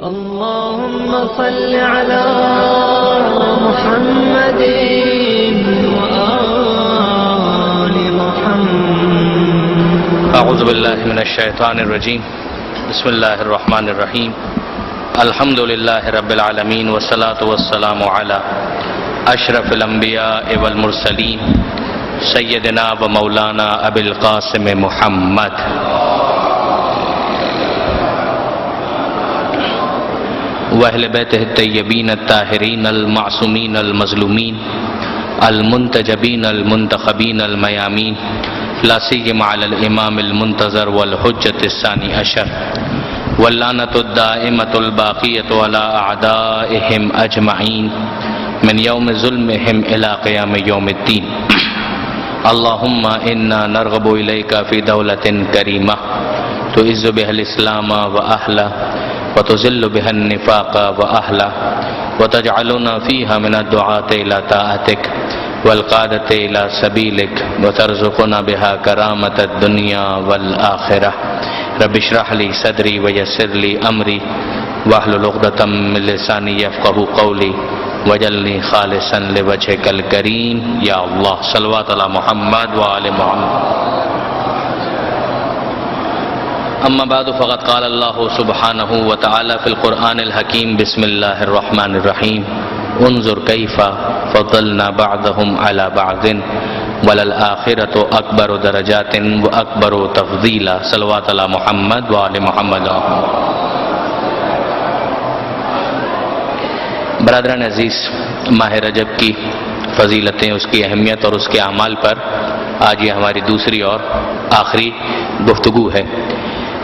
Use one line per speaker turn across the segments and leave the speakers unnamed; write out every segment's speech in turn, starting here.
اللهم صل على محمد وآل محمد.
اعوذ باللہ من الشیطان الرجیم. بسم اللہ الرحمن الرحیم. الحمد للہ رب العالمین والصلاة والسلام علی اشرف الانبیاء والمرسلین سیدنا و مولانا ابی القاسم محمد واہل بیتہ الطیبین الطاہرین المعصومین المظلومین المنتجبین المنتخبین المیامین لا سیما علی الامام المنتظر والحجۃ الثانی عشر واللعنۃ الدائمۃ الباقیۃ علی اعدائہم اجمعین من یوم ظلمہم الی قیام یوم الدین. اللہم انا نرغب الیک فی دولۃ کریمہ تعز بها الاسلام واہلہ وتذل بها النفاق واہلہ وتجعلنا فیہا من الدعاة الى طاعتک والقادة الى سبیلک وترزقنا بها کرامة الدنیا والآخرہ. رب اشرح لی صدری ویسر لی امری واحلل عقدۃ من لسانی یفقهوا قولی وجعلنی خالصا لوجهک الکریم. یا اللہ صلوات علی محمد وآل محمد. اما بعد فقد قال اللہ سبحانہ وتعالی فی القرآن الحکیم. بسم اللہ الرحمن الرحیم. انظر کیف فضلنا بعضهم علی بعض وللآخرۃ اکبر درجات واکبر تفضیلا. صلوات علی محمد وآل محمد. برادران عزیز، ماہ رجب کی فضیلتیں، اس کی اہمیت اور اس کے اعمال پر آج یہ ہماری دوسری اور آخری گفتگو ہے.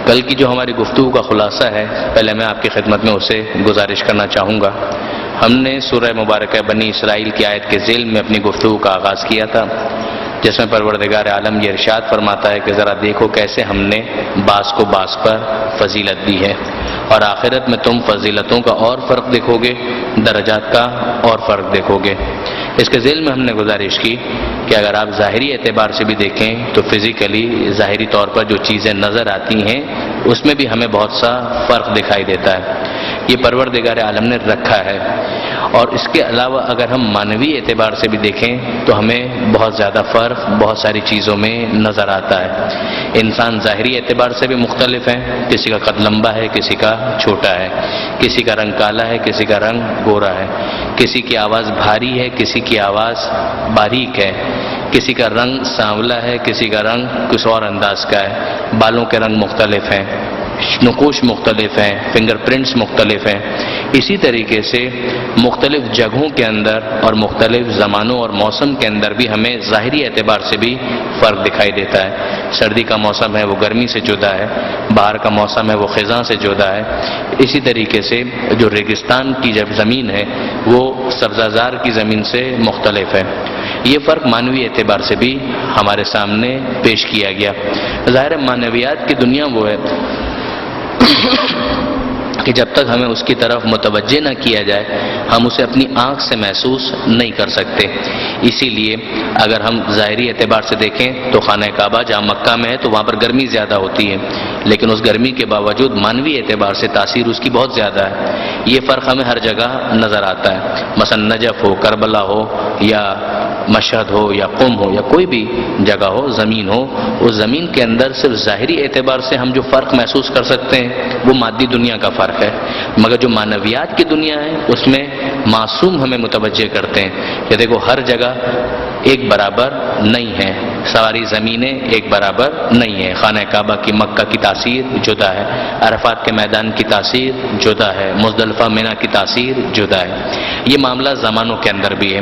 کل کی جو ہماری گفتگو کا خلاصہ ہے، پہلے میں آپ کی خدمت میں اسے گزارش کرنا چاہوں گا. ہم نے سورہ مبارکہ بنی اسرائیل کی آیت کے ذیل میں اپنی گفتگو کا آغاز کیا تھا، جس میں پروردگار عالم یہ ارشاد فرماتا ہے کہ ذرا دیکھو کیسے ہم نے بعض کو بعض پر فضیلت دی ہے، اور آخرت میں تم فضیلتوں کا اور فرق دیکھو گے، درجات کا اور فرق دیکھو گے. اس کے ذیل میں ہم نے گزارش کی کہ اگر آپ ظاہری اعتبار سے بھی دیکھیں تو فزیکلی ظاہری طور پر جو چیزیں نظر آتی ہیں اس میں بھی ہمیں بہت سا فرق دکھائی دیتا ہے. یہ پروردگار عالم نے رکھا ہے. اور اس کے علاوہ اگر ہم معنوی اعتبار سے بھی دیکھیں تو ہمیں بہت زیادہ فرق بہت ساری چیزوں میں نظر آتا ہے. انسان ظاہری اعتبار سے بھی مختلف ہیں. کسی کا قد لمبا ہے، کسی کا چھوٹا ہے، کسی کا رنگ کالا ہے، کسی کا رنگ گورا ہے، کسی کی آواز بھاری ہے، کسی کی آواز باریک ہے، کسی کا رنگ سانولا ہے، کسی کا رنگ کچھ اور انداز کا ہے، بالوں کے رنگ مختلف ہیں، نقوش مختلف ہیں، فنگر پرنٹس مختلف ہیں. اسی طریقے سے مختلف جگہوں کے اندر اور مختلف زمانوں اور موسم کے اندر بھی ہمیں ظاہری اعتبار سے بھی فرق دکھائی دیتا ہے. سردی کا موسم ہے وہ گرمی سے جدا ہے، باہر کا موسم ہے وہ خزاں سے جدا ہے. اسی طریقے سے جو ریگستان کی جب زمین ہے وہ سبزہ کی زمین سے مختلف ہے. یہ فرق معنوی اعتبار سے بھی ہمارے سامنے پیش کیا گیا. ظاہر معنویات کی دنیا وہ ہے کہ جب تک ہمیں اس کی طرف متوجہ نہ کیا جائے ہم اسے اپنی آنکھ سے محسوس نہیں کر سکتے. اسی لیے اگر ہم ظاہری اعتبار سے دیکھیں تو خانہ کعبہ جہاں مکہ میں ہے تو وہاں پر گرمی زیادہ ہوتی ہے، لیکن اس گرمی کے باوجود معنوی اعتبار سے تاثیر اس کی بہت زیادہ ہے. یہ فرق ہمیں ہر جگہ نظر آتا ہے. مثلا نجف ہو، کربلا ہو، یا مشہد ہو، یا قم ہو، یا کوئی بھی جگہ ہو، زمین ہو، اس زمین کے اندر صرف ظاہری اعتبار سے ہم جو فرق محسوس کر سکتے ہیں وہ مادی دنیا کا فرق ہے. مگر جو معنویات کی دنیا ہے اس میں معصوم ہمیں متوجہ کرتے ہیں کہ دیکھو ہر جگہ ایک برابر نہیں ہے، ساری زمینیں ایک برابر نہیں ہیں. خانہ کعبہ کی مکہ کی تاثیر جدا ہے، عرفات کے میدان کی تاثیر جدا ہے، مزدلفہ مینا کی تاثیر جدا ہے. یہ معاملہ زمانوں کے اندر بھی ہے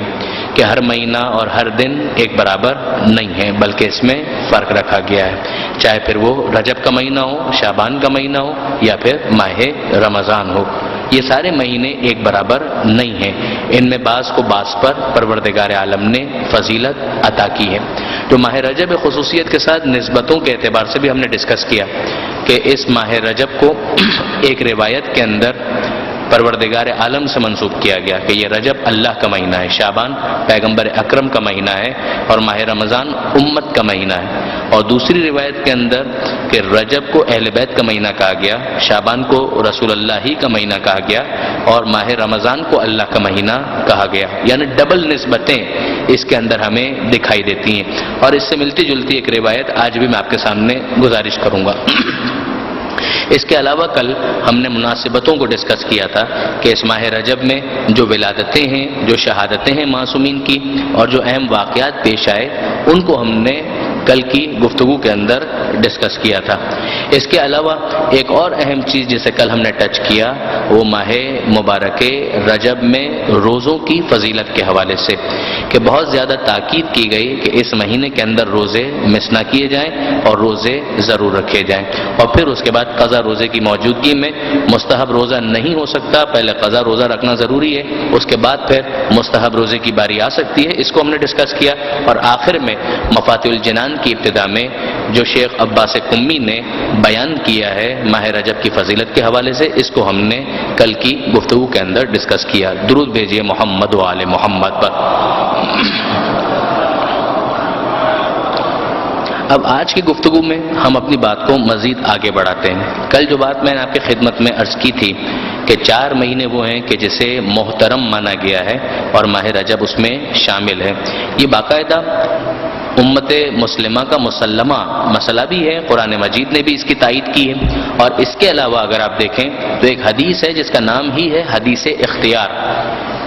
کہ ہر مہینہ اور ہر دن ایک برابر نہیں ہے، بلکہ اس میں فرق رکھا گیا ہے. چاہے پھر وہ رجب کا مہینہ ہو، شعبان کا مہینہ ہو، یا پھر ماہ رمضان ہو، یہ سارے مہینے ایک برابر نہیں ہیں. ان میں بعض کو بعض پر پروردگار عالم نے فضیلت عطا کی ہے. تو ماہ رجب خصوصیت کے ساتھ نسبتوں کے اعتبار سے بھی ہم نے ڈسکس کیا کہ اس ماہ رجب کو ایک روایت کے اندر پروردگار عالم سے منسوب کیا گیا کہ یہ رجب اللہ کا مہینہ ہے، شعبان پیغمبر اکرم کا مہینہ ہے، اور ماہ رمضان امت کا مہینہ ہے۔ اور دوسری روایت کے اندر کہ رجب کو اہل بیت کا مہینہ کہا گیا، شعبان کو رسول اللہ ہی کا مہینہ کہا گیا، اور ماہ رمضان کو اللہ کا مہینہ کہا گیا، یعنی ڈبل نسبتیں اس کے اندر ہمیں دکھائی دیتی ہیں۔ اور اس سے ملتی جلتی ایک روایت آج بھی میں آپ کے سامنے گزارش کروں گا۔ اس کے علاوہ کل ہم نے مناسبتوں کو ڈسکس کیا تھا کہ اس ماہ رجب میں جو ولادتیں ہیں، جو شہادتیں ہیں معصومین کی، اور جو اہم واقعات پیش آئے، ان کو ہم نے کل کی گفتگو کے اندر ڈسکس کیا تھا۔ اس کے علاوہ ایک اور اہم چیز جسے کل ہم نے ٹچ کیا، وہ ماہ مبارک رجب میں روزوں کی فضیلت کے حوالے سے کہ بہت زیادہ تاکید کی گئی کہ اس مہینے کے اندر روزے مس نہ کیے جائیں اور روزے ضرور رکھے جائیں۔ اور پھر اس کے بعد قضا روزے کی موجودگی میں مستحب روزہ نہیں ہو سکتا، پہلے قضا روزہ رکھنا ضروری ہے، اس کے بعد پھر مستحب روزے کی باری آ سکتی ہے، اس کو ہم نے ڈسکس کیا۔ اور آخر میں مفاتیح الجنان کی ابتدا میں جو شیخ عباس قمی نے بیان کیا ہے ماہ رجب کی فضیلت کے حوالے سے، اس کو ہم نے کل کی گفتگو کے اندر ڈسکس کیا۔ درود بھیجیے محمد و آل محمد پر۔ اب آج کی گفتگو میں ہم اپنی بات کو مزید آگے بڑھاتے ہیں۔ کل جو بات میں نے آپ کی خدمت میں عرض کی تھی کہ 4 مہینے وہ ہیں کہ جسے محترم مانا گیا ہے اور ماہ رجب اس میں شامل ہے۔ یہ باقاعدہ امت مسلمہ کا مسلمہ مسئلہ بھی ہے، قرآن مجید نے بھی اس کی تائید کی ہے۔ اور اس کے علاوہ اگر آپ دیکھیں تو ایک حدیث ہے جس کا نام ہی ہے حدیث اختیار،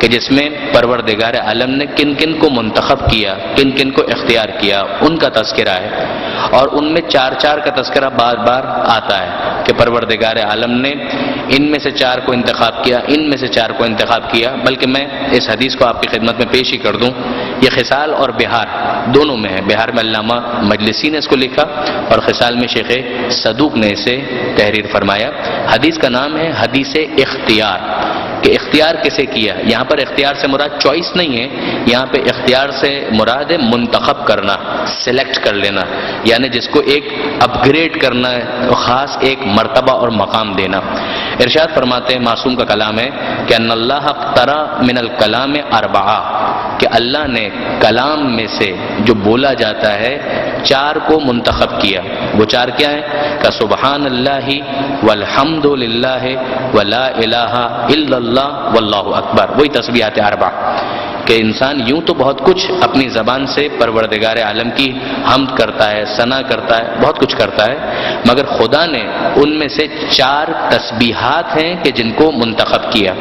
کہ جس میں پروردگار عالم نے کن کن کو منتخب کیا، کن کن کو اختیار کیا، ان کا تذکرہ ہے۔ اور ان میں 4 کا تذکرہ بار بار آتا ہے کہ پروردگار عالم نے ان میں سے 4 کو انتخاب کیا، ان میں سے 4 کو انتخاب کیا۔ بلکہ میں اس حدیث کو آپ کی خدمت میں پیش ہی کر دوں۔ یہ خصال اور بہار دونوں میں ہے، بہار میں علامہ مجلسی نے اس کو لکھا اور خصال میں شیخ صدوق نے اسے تحریر فرمایا۔ حدیث کا نام ہے حدیث اختیار، کہ اختیار کسے کیا۔ یہاں پر اختیار سے مراد چوائس نہیں ہے، یہاں پہ اختیار سے مراد ہے منتخب کرنا، سلیکٹ کر لینا، یعنی جس کو ایک اپ گریڈ کرنا ہے، خاص ایک مرتبہ اور مقام دینا۔ ارشاد فرماتے ہیں، معصوم کا کلام ہے کہ ان اللہ اخترا من الکلام 4، کہ اللہ نے کلام میں سے جو بولا جاتا ہے 4 کو منتخب کیا۔ وہ 4 کیا ہیں؟ کہ سبحان اللہ والحمد للہ ولا الہ الا اللہ واللہ اکبر، وہی تسبیحات 4 کہ انسان یوں تو بہت کچھ اپنی زبان سے پروردگار عالم کی حمد کرتا ہے، ثنا کرتا ہے، بہت کچھ کرتا ہے، مگر خدا نے ان میں سے 4 تسبیحات ہیں کہ جن کو منتخب کیا۔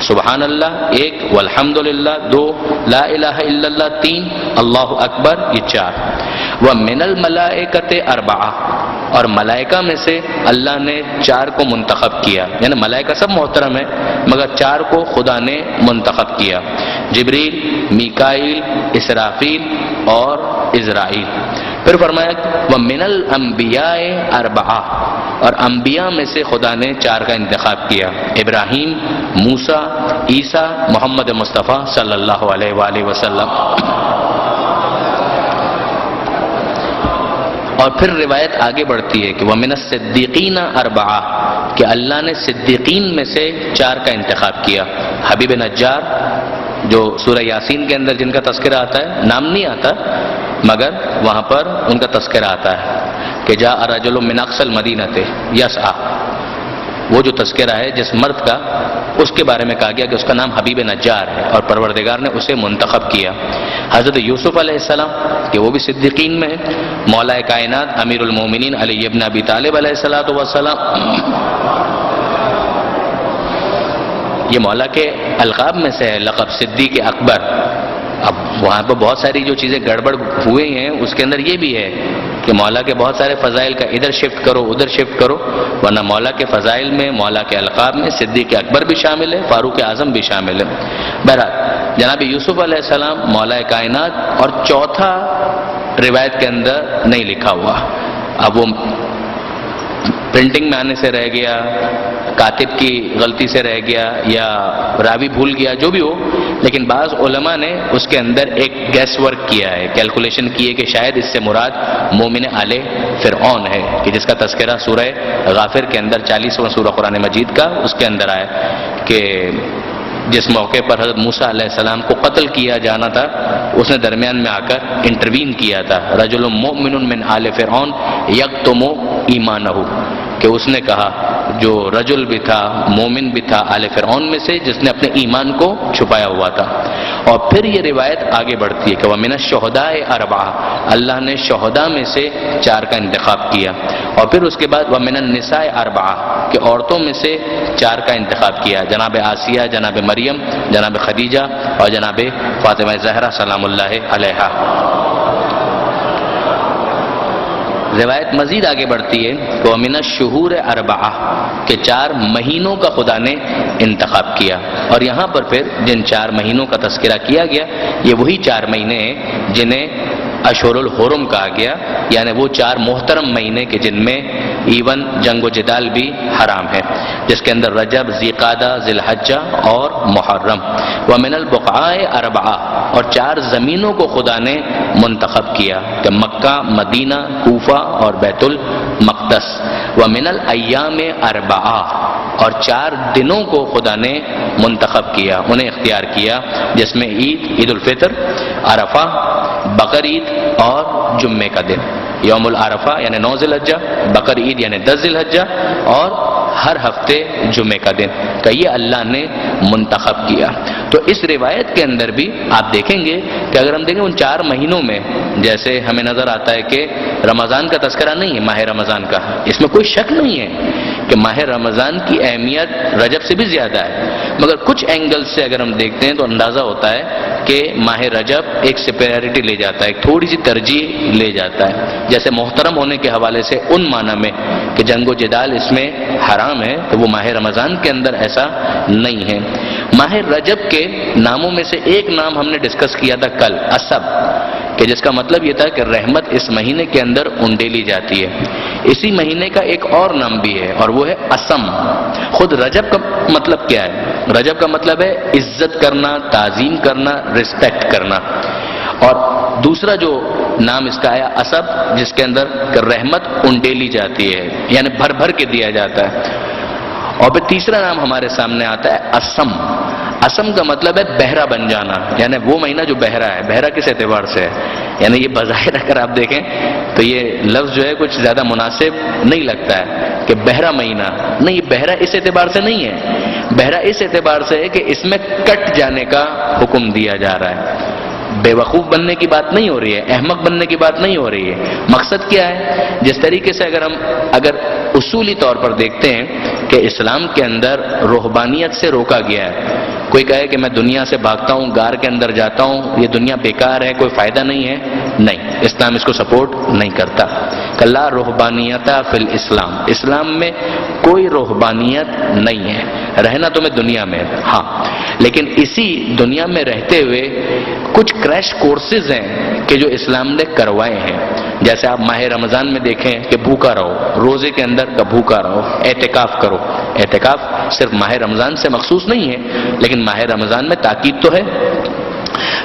سبحان اللہ 1، والحمدللہ 2، لا الہ الا اللہ 3، اللہ اکبر یہ 4۔ وَمِنَ الْمَلَائِكَةِ 4، اور ملائکہ میں سے اللہ نے 4 کو منتخب کیا، یعنی ملائکہ سب محترم ہیں مگر 4 کو خدا نے منتخب کیا، جبریل، میکائیل، اسرافیل اور عزرائیل۔ پھر فرمایا وَمِنَ الْأَنْبِيَاءِ 4، اور انبیاء میں سے خدا نے 4 کا انتخاب کیا، ابراہیم، موسیٰ، عیسیٰ، محمد مصطفیٰ صلی اللہ علیہ وآلہ وسلم۔ اور پھر روایت آگے بڑھتی ہے کہ وَمِنَ الصِّدِّيقِينَ 4، کہ اللہ نے صدیقین میں سے 4 کا انتخاب کیا، حبیب نجار جو سورہ یاسین کے اندر جن کا تذکرہ آتا ہے، نام نہیں آتا مگر وہاں پر ان کا تذکرہ آتا ہے کہ جاء رجل من اقصى المدینۃ یسعی، وہ جو تذکرہ ہے جس مرد کا، اس کے بارے میں کہا گیا کہ اس کا نام حبیب نجار ہے اور پروردگار نے اسے منتخب کیا۔ حضرت یوسف علیہ السلام کہ وہ بھی صدیقین میں ہے، مولا کائنات امیر المومنین علی ابن ابی طالب علیہ السلام، یہ مولا کے القاب میں سے ہے لقب صدیق اکبر۔ اب وہاں پہ بہت ساری جو چیزیں گڑبڑ ہوئے ہیں اس کے اندر یہ بھی ہے کہ مولا کے بہت سارے فضائل کا ادھر شفٹ کرو ادھر شفٹ کرو، ورنہ مولا کے فضائل میں، مولا کے القاب میں صدیق اکبر بھی شامل ہے، فاروق اعظم بھی شامل ہے۔ بہرحال جناب یوسف علیہ السلام مولا کائنات، اور 4 روایت کے اندر نہیں لکھا ہوا، اب وہ پرنٹنگ میں آنے سے رہ گیا، کاتب کی غلطی سے رہ گیا، یا راوی بھول گیا، جو بھی ہو، لیکن بعض علماء نے اس کے اندر ایک گیس ورک کیا ہے، کیلکولیشن کی ہے کہ شاید اس سے مراد مومن آل فرعون ہے، کہ جس کا تذکرہ سورہ غافر کے اندر 40واں سورہ قرآن مجید کا اس کے اندر آیا کہ جس موقع پر حضرت موسیٰ علیہ السلام کو قتل کیا جانا تھا اس نے درمیان میں آ کر انٹروین کیا تھا. رجل مؤمن من آل فرعون یکتم ایمانہ، کہ اس نے کہا جو رجل بھی تھا مومن بھی تھا آل فرعون میں سے جس نے اپنے ایمان کو چھپایا ہوا تھا. اور پھر یہ روایت آگے بڑھتی ہے کہ وَمِنَ الشُّهَدَاءِ أَرْبَعَةٌ، اللہ نے شہداء میں سے 4 کا انتخاب کیا. اور پھر اس کے بعد وَمِنَ النِّسَاءِ أَرْبَعَةٌ، کہ عورتوں میں سے 4 کا انتخاب کیا، جناب آسیہ، جناب مریم، جناب خدیجہ اور جناب فاطمہ زہرا سلام اللہ علیہا. روایت مزید آگے بڑھتی ہے کہ وَمِنَ الشُّهُورِ أَرْبَعَةٌ، کہ 4 مہینوں کا خدا نے انتخاب کیا. اور یہاں پر پھر جن 4 مہینوں کا تذکرہ کیا گیا یہ وہی 4 مہینے ہیں جنہیں اشہر الحرم کہا گیا، یعنی وہ 4 محترم مہینے کے جن میں ایون جنگ و جدال بھی حرام ہے، جس کے اندر رجب، ذیقعدہ، ذی الحجہ اور محرم. وَمِنَ الْبُقْعَاءِ أَرْبَعَةٌ، اور 4 زمینوں کو خدا نے منتخب کیا کہ مکہ، مدینہ، کوفہ اور بیت المقدس. وَمِنَ الْأَيَّامِ أَرْبَعَةٌ، اور 4 دنوں کو خدا نے منتخب کیا، انہیں اختیار کیا، جس میں عید الفطر، عرفہ، بقر عید اور جمعے کا دن. یوم العرفہ یعنی 9 ذی الحجہ، بقر عید یعنی 10 ذی الحجہ اور ہر ہفتے جمعے کا دن کہ یہ اللہ نے منتخب کیا. تو اس روایت کے اندر بھی آپ دیکھیں گے کہ اگر ہم دیکھیں ان 4 مہینوں میں جیسے ہمیں نظر آتا ہے کہ رمضان کا تذکرہ نہیں ہے، ماہ رمضان کا، اس میں کوئی شک نہیں ہے کہ ماہ رمضان کی اہمیت رجب سے بھی زیادہ ہے، مگر کچھ اینگل سے اگر ہم دیکھتے ہیں تو اندازہ ہوتا ہے کہ ماہ رجب ایک سپیریٹی لے جاتا ہے، ایک تھوڑی سی ترجیح لے جاتا ہے. جیسے محترم ہونے کے حوالے سے ان معنی میں کہ جنگ و جدال اس میں حرام ہے، تو وہ ماہ رمضان کے اندر ایسا نہیں ہے. ماہ رجب کے ناموں میں سے ایک نام ہم نے ڈسکس کیا تھا کل، اسب، کہ جس کا مطلب یہ تھا کہ رحمت اس مہینے کے اندر انڈیلی جاتی ہے. اسی مہینے کا ایک اور نام بھی ہے اور وہ ہے اسم. خود رجب کا مطلب کیا ہے؟ رجب کا مطلب ہے عزت کرنا، تعظیم کرنا، رسپیکٹ کرنا. اور دوسرا جو نام اس کا آیا اسب، جس کے اندر رحمت انڈیلی جاتی ہے، یعنی بھر بھر کے دیا جاتا ہے. اور پھر تیسرا نام ہمارے سامنے آتا ہے اسم. اسم کا مطلب ہے بہرا بن جانا، یعنی وہ مہینہ جو بہرا ہے. بہرا کس اعتبار سے ہے؟ یعنی یہ بظاہر اگر آپ دیکھیں تو یہ لفظ جو ہے کچھ زیادہ مناسب نہیں لگتا ہے کہ بہرا مہینہ. نہیں، یہ بہرا اس اعتبار سے نہیں ہے، بہرا اس اعتبار سے ہے کہ اس میں کٹ جانے کا حکم دیا جا رہا ہے. بے وقوف بننے کی بات نہیں ہو رہی ہے، احمق بننے کی بات نہیں ہو رہی ہے. مقصد کیا ہے؟ جس طریقے سے اگر اصولی طور پر دیکھتے ہیں کہ اسلام کے اندر روحانیت سے روکا گیا ہے. کوئی کہے کہ میں دنیا سے بھاگتا ہوں، غار کے اندر جاتا ہوں، یہ دنیا بیکار ہے، کوئی فائدہ نہیں ہے، نہیں، اسلام اس کو سپورٹ نہیں کرتا. کہ لا روحانیت فی الاسلام، اسلام میں کوئی روحانیت نہیں ہے. رہنا تمہیں دنیا میں، ہاں، لیکن اسی دنیا میں رہتے ہوئے کچھ کریش کورسز ہیں کہ جو اسلام نے کروائے ہیں. جیسے آپ ماہ رمضان میں دیکھیں کہ بھوکا رہو، روزے کے اندر کا بھوکا رہو، اعتکاف کرو. اعتکاف صرف ماہ رمضان سے مخصوص نہیں ہے، لیکن ماہ رمضان میں تاکید تو ہے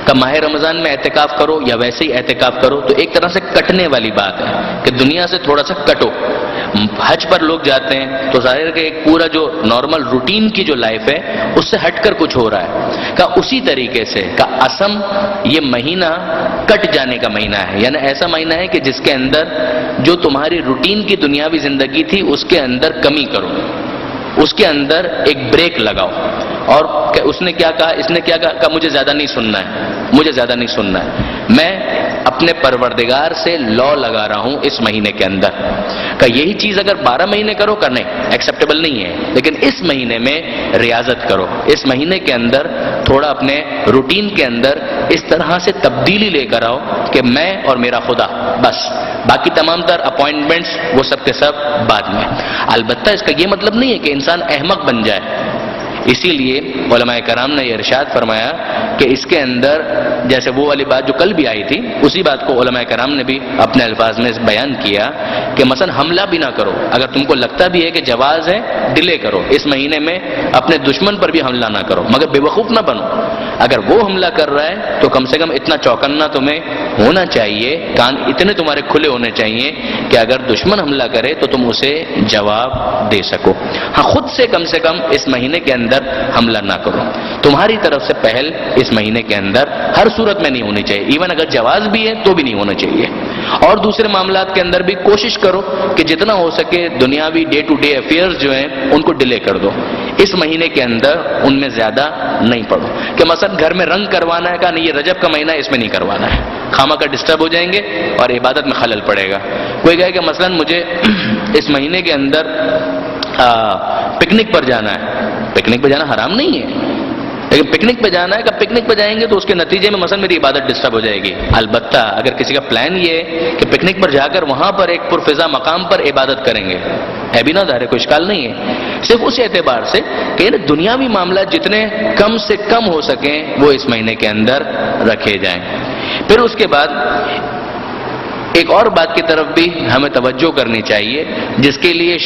کہ ماہ رمضان میں اعتکاف کرو یا ویسے ہی اعتکاف کرو. تو ایک طرح سے کٹنے والی بات ہے کہ دنیا سے تھوڑا سا کٹو. حج پر لوگ جاتے ہیں تو ظاہر کہ ایک پورا جو نارمل روٹین کی جو لائف ہے اس سے ہٹ کر کچھ ہو رہا ہے. کہ اسی طریقے سے کہ اسم یہ مہینہ کٹ جانے کا مہینہ ہے، یعنی ایسا مہینہ ہے کہ جس کے اندر جو تمہاری روٹین کی دنیاوی زندگی تھی اس کے اندر کمی کرو، اس کے اندر ایک بریک لگاؤ. اور اس نے کیا کہا؟ اس نے کیا کہا کہ مجھے زیادہ نہیں سننا ہے، مجھے زیادہ نہیں سننا ہے، میں اپنے پروردگار سے لا لگا رہا ہوں اس مہینے کے اندر. کہ یہی چیز اگر 12 مہینے کرو کہ نہیں، ایکسیپٹیبل نہیں ہے، لیکن اس مہینے میں ریاضت کرو. اس مہینے کے اندر تھوڑا اپنے روٹین کے اندر اس طرح سے تبدیلی لے کر آؤ کہ میں اور میرا خدا، بس باقی تمام تر اپوائنٹمنٹس وہ سب کے سب بعد میں. البتہ اس کا یہ مطلب نہیں ہے کہ انسان احمق بن جائے. اسی لیے علماء کرام نے یہ ارشاد فرمایا کہ اس کے اندر جیسے وہ والی بات جو کل بھی آئی تھی، اسی بات کو علماء کرام نے بھی اپنے الفاظ میں بیان کیا کہ مثلا حملہ بھی نہ کرو. اگر تم کو لگتا بھی ہے کہ جواز ہے، ڈیلے کرو. اس مہینے میں اپنے دشمن پر بھی حملہ نہ کرو، مگر بے وقوف نہ بنو. اگر وہ حملہ کر رہا ہے تو کم سے کم اتنا چوکنا تمہیں ہونا چاہیے، کان اتنے تمہارے کھلے ہونے چاہیے کہ اگر دشمن حملہ کرے تو تم اسے جواب دے سکو۔ ہاں خود سے کم اس مہینے کے اندر حملہ نہ کرو، تمہاری طرف سے پہل اس مہینے کے اندر ہر صورت میں نہیں ہونی چاہیے، ایون اگر جواز بھی ہے تو بھی نہیں ہونا چاہیے۔ اور دوسرے معاملات کے اندر بھی کوشش کرو کہ جتنا ہو سکے دنیاوی ڈے ٹو ڈے افیئرز جو ہیں ان کو ڈیلے کر دو، اس مہینے کے اندر ان میں زیادہ نہیں پڑو۔ کہ مثلا گھر میں رنگ کروانا ہے، کہا نہیں یہ رجب کا مہینہ ہے اس میں نہیں کروانا ہے، خامہ کا ڈسٹرب ہو جائیں گے اور عبادت میں خلل پڑے گا۔ کوئی کہے کہ مثلا مجھے اس مہینے کے اندر پکنک پر جانا ہے، پکنک پہ جانا حرام نہیں ہے، لیکن پکنک پہ جانا ہے کہ پکنک پہ جائیں گے تو اس کے نتیجے میں مثلا میری عبادت ڈسٹرب ہو جائے گی۔ البتہ اگر کسی کا پلان یہ ہے کہ پکنک پر جا کر وہاں پر ایک پرفضا مقام پر عبادت کریں گے، ہے بھی نہ ظاہر کوئی اشکال نہیں ہے، صرف اس اعتبار سے کہ دنیاوی معاملات جتنے کم سے کم ہو سکیں وہ اس مہینے کے اندر رکھے جائیں۔ پھر اس کے بعد ایک اور بات کی طرف بھی ہمیں توجہ کرنی چاہیے، جس کے لیے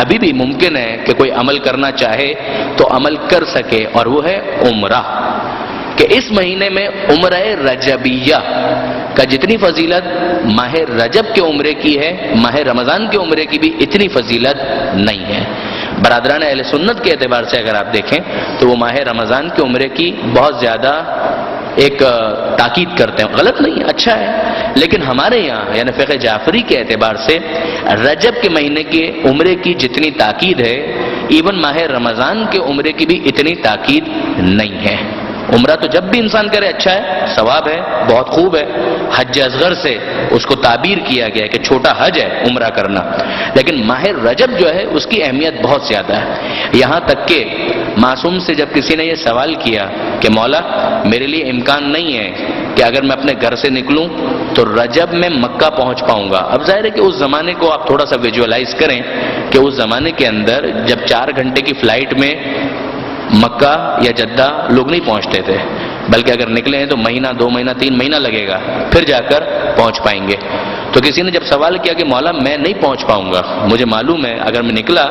ابھی بھی ممکن ہے کہ کوئی عمل کرنا چاہے تو عمل کر سکے، اور وہ ہے عمرہ۔ کہ اس مہینے میں عمرہ رجبیہ کا جتنی فضیلت ماہ رجب کے عمرے کی ہے، ماہ رمضان کے عمرے کی بھی اتنی فضیلت نہیں ہے۔ برادران اہل سنت کے اعتبار سے اگر آپ دیکھیں تو وہ ماہ رمضان کے عمرے کی بہت زیادہ ایک تاکید کرتے ہیں، غلط نہیں، اچھا ہے، لیکن ہمارے یہاں یعنی فقہ جعفری کے اعتبار سے رجب کے مہینے کے عمرے کی جتنی تاکید ہے، ایون ماہ رمضان کے عمرے کی بھی اتنی تاکید نہیں ہے۔ عمرہ تو جب بھی انسان کرے اچھا ہے، ثواب ہے، بہت خوب ہے، حج اصغر سے اس کو تعبیر کیا گیا ہے کہ چھوٹا حج ہے عمرہ کرنا، لیکن ماہ رجب جو ہے اس کی اہمیت بہت زیادہ ہے۔ یہاں تک کہ معصوم سے جب کسی نے یہ سوال کیا کہ مولا میرے لیے امکان نہیں ہے کہ اگر میں اپنے گھر سے نکلوں تو رجب میں مکہ پہنچ پاؤں گا، اب ظاہر ہے کہ اس زمانے کو آپ تھوڑا سا ویژولائز کریں کہ اس زمانے کے اندر جب 4 گھنٹے کی فلائٹ میں مکہ یا جدہ لوگ نہیں پہنچتے تھے، بلکہ اگر نکلے ہیں تو مہینہ 2 مہینہ 3 مہینہ لگے گا پھر جا کر پہنچ پائیں گے۔ تو کسی نے جب سوال کیا کہ مولا میں نہیں پہنچ پاؤں گا، مجھے معلوم ہے اگر میں نکلا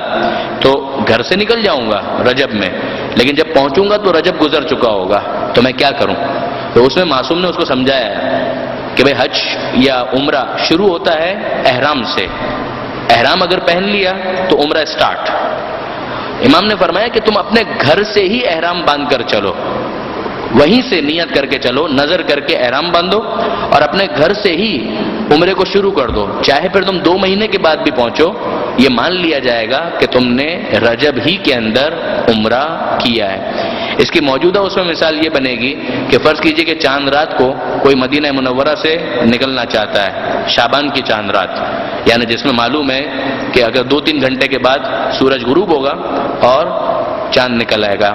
تو گھر سے نکل جاؤں گا رجب میں، لیکن جب پہنچوں گا تو رجب گزر چکا ہوگا، تو میں کیا کروں؟ تو اس میں معصوم نے اس کو سمجھایا کہ بھئی حج یا عمرہ شروع ہوتا ہے احرام سے، احرام اگر پہن لیا تو عمرہ سٹارٹ۔ امام نے فرمایا کہ تم اپنے گھر سے ہی احرام باندھ کر چلو، وہیں سے نیت کر کے چلو، نظر کر کے احرام باندھو اور اپنے گھر سے ہی عمرے کو شروع کر دو، چاہے پھر تم 2 مہینے کے بعد بھی پہنچو، یہ مان لیا جائے گا کہ تم نے رجب ہی کے اندر عمرہ کیا ہے۔ اس کی موجودہ اس میں مثال یہ بنے گی کہ فرض کیجئے کہ چاند رات کو کوئی مدینہ منورہ سے نکلنا چاہتا ہے، شعبان کی چاند رات، یعنی جس میں معلوم ہے کہ اگر 2-3 گھنٹے کے بعد سورج غروب ہوگا اور چاند نکل آئے گا،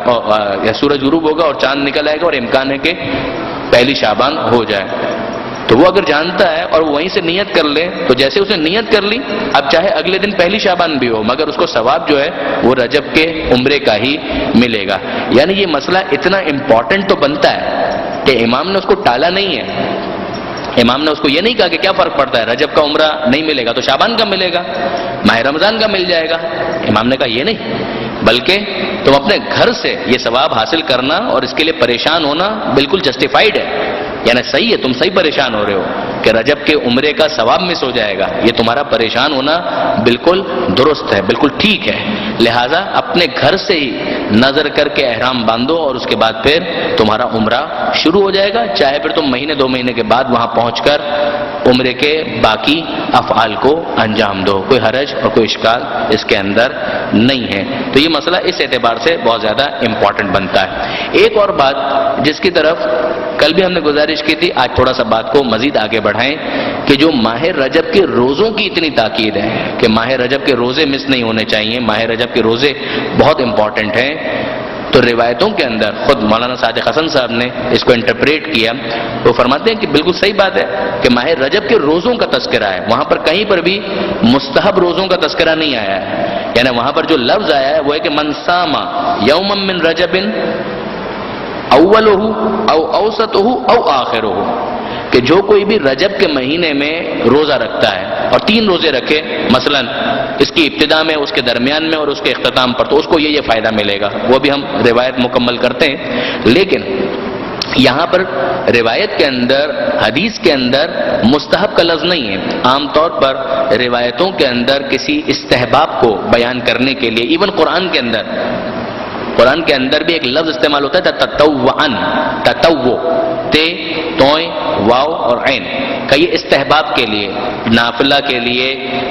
یا سورج غروب ہوگا اور چاند نکل آئے گا اور امکان ہے کہ پہلی شعبان ہو جائے، تو وہ اگر جانتا ہے اور وہیں سے نیت کر لے تو جیسے اس نے نیت کر لی، اب چاہے اگلے دن پہلی شعبان بھی ہو مگر اس کو ثواب جو ہے وہ رجب کے عمرے کا ہی ملے گا۔ یعنی یہ مسئلہ اتنا امپورٹنٹ تو بنتا ہے کہ امام نے اس کو ٹالا نہیں ہے، امام نے اس کو یہ نہیں کہا کہ کیا فرق پڑتا ہے رجب کا عمرہ نہیں ملے گا تو شعبان کا ملے گا، ماہ رمضان کا مل جائے گا، امام نے کہا یہ نہیں، بلکہ تم اپنے گھر سے یہ ثواب حاصل کرنا اور اس کے لیے پریشان ہونا بالکل جسٹیفائیڈ ہے، یعنی صحیح ہے، تم صحیح پریشان ہو رہے ہو کہ رجب کے عمرے کا ثواب مس ہو جائے گا، یہ تمہارا پریشان ہونا بالکل درست ہے، بالکل ٹھیک ہے، لہٰذا اپنے گھر سے ہی نظر کر کے احرام باندھو اور اس کے بعد پھر تمہارا عمرہ شروع ہو جائے گا، چاہے پھر تم مہینے 2 مہینے کے بعد وہاں پہنچ کر عمرے کے باقی افعال کو انجام دو، کوئی حرج اور کوئی اشکال اس کے اندر نہیں ہے۔ تو یہ مسئلہ اس اعتبار سے بہت زیادہ امپورٹنٹ بنتا ہے۔ ایک اور بات جس کی طرف کل بھی ہم نے گزارش کی تھی، آج تھوڑا سا بات کو مزید آگے بڑھائیں کہ جو ماہ رجب کے روزوں کی اتنی تاکید ہے کہ ماہ رجب کے روزے مس نہیں ہونے چاہیے، ماہ رجب کے روزے بہت امپورٹنٹ ہیں، تو روایتوں کے اندر خود مولانا صادق حسن صاحب نے اس کو انٹرپریٹ کیا، وہ فرماتے ہیں کہ بالکل صحیح بات ہے کہ ماہ رجب کے روزوں کا تذکرہ ہے، وہاں پر کہیں پر بھی مستحب روزوں کا تذکرہ نہیں آیا ہے، یعنی وہاں پر جو لفظ آیا ہے وہ ہے کہ من صام یوما من رجب اولہ او اوسطہ او آخرہ، کہ جو کوئی بھی رجب کے مہینے میں روزہ رکھتا ہے اور 3 روزے رکھے، مثلا اس کی ابتدا میں، اس کے درمیان میں اور اس کے اختتام پر، تو اس کو یہ فائدہ ملے گا، وہ بھی ہم روایت مکمل کرتے ہیں، لیکن یہاں پر روایت کے اندر، حدیث کے اندر مستحب کا لفظ نہیں ہے. عام طور پر روایتوں کے اندر کسی استحباب کو بیان کرنے کے لیے، ایون قرآن کے اندر بھی ایک لفظ استعمال ہوتا ہے تطوعاً، تطوع، تے، توئیں، واو اور عین کا، یہ استحباب کے لیے، نافلہ کے لیے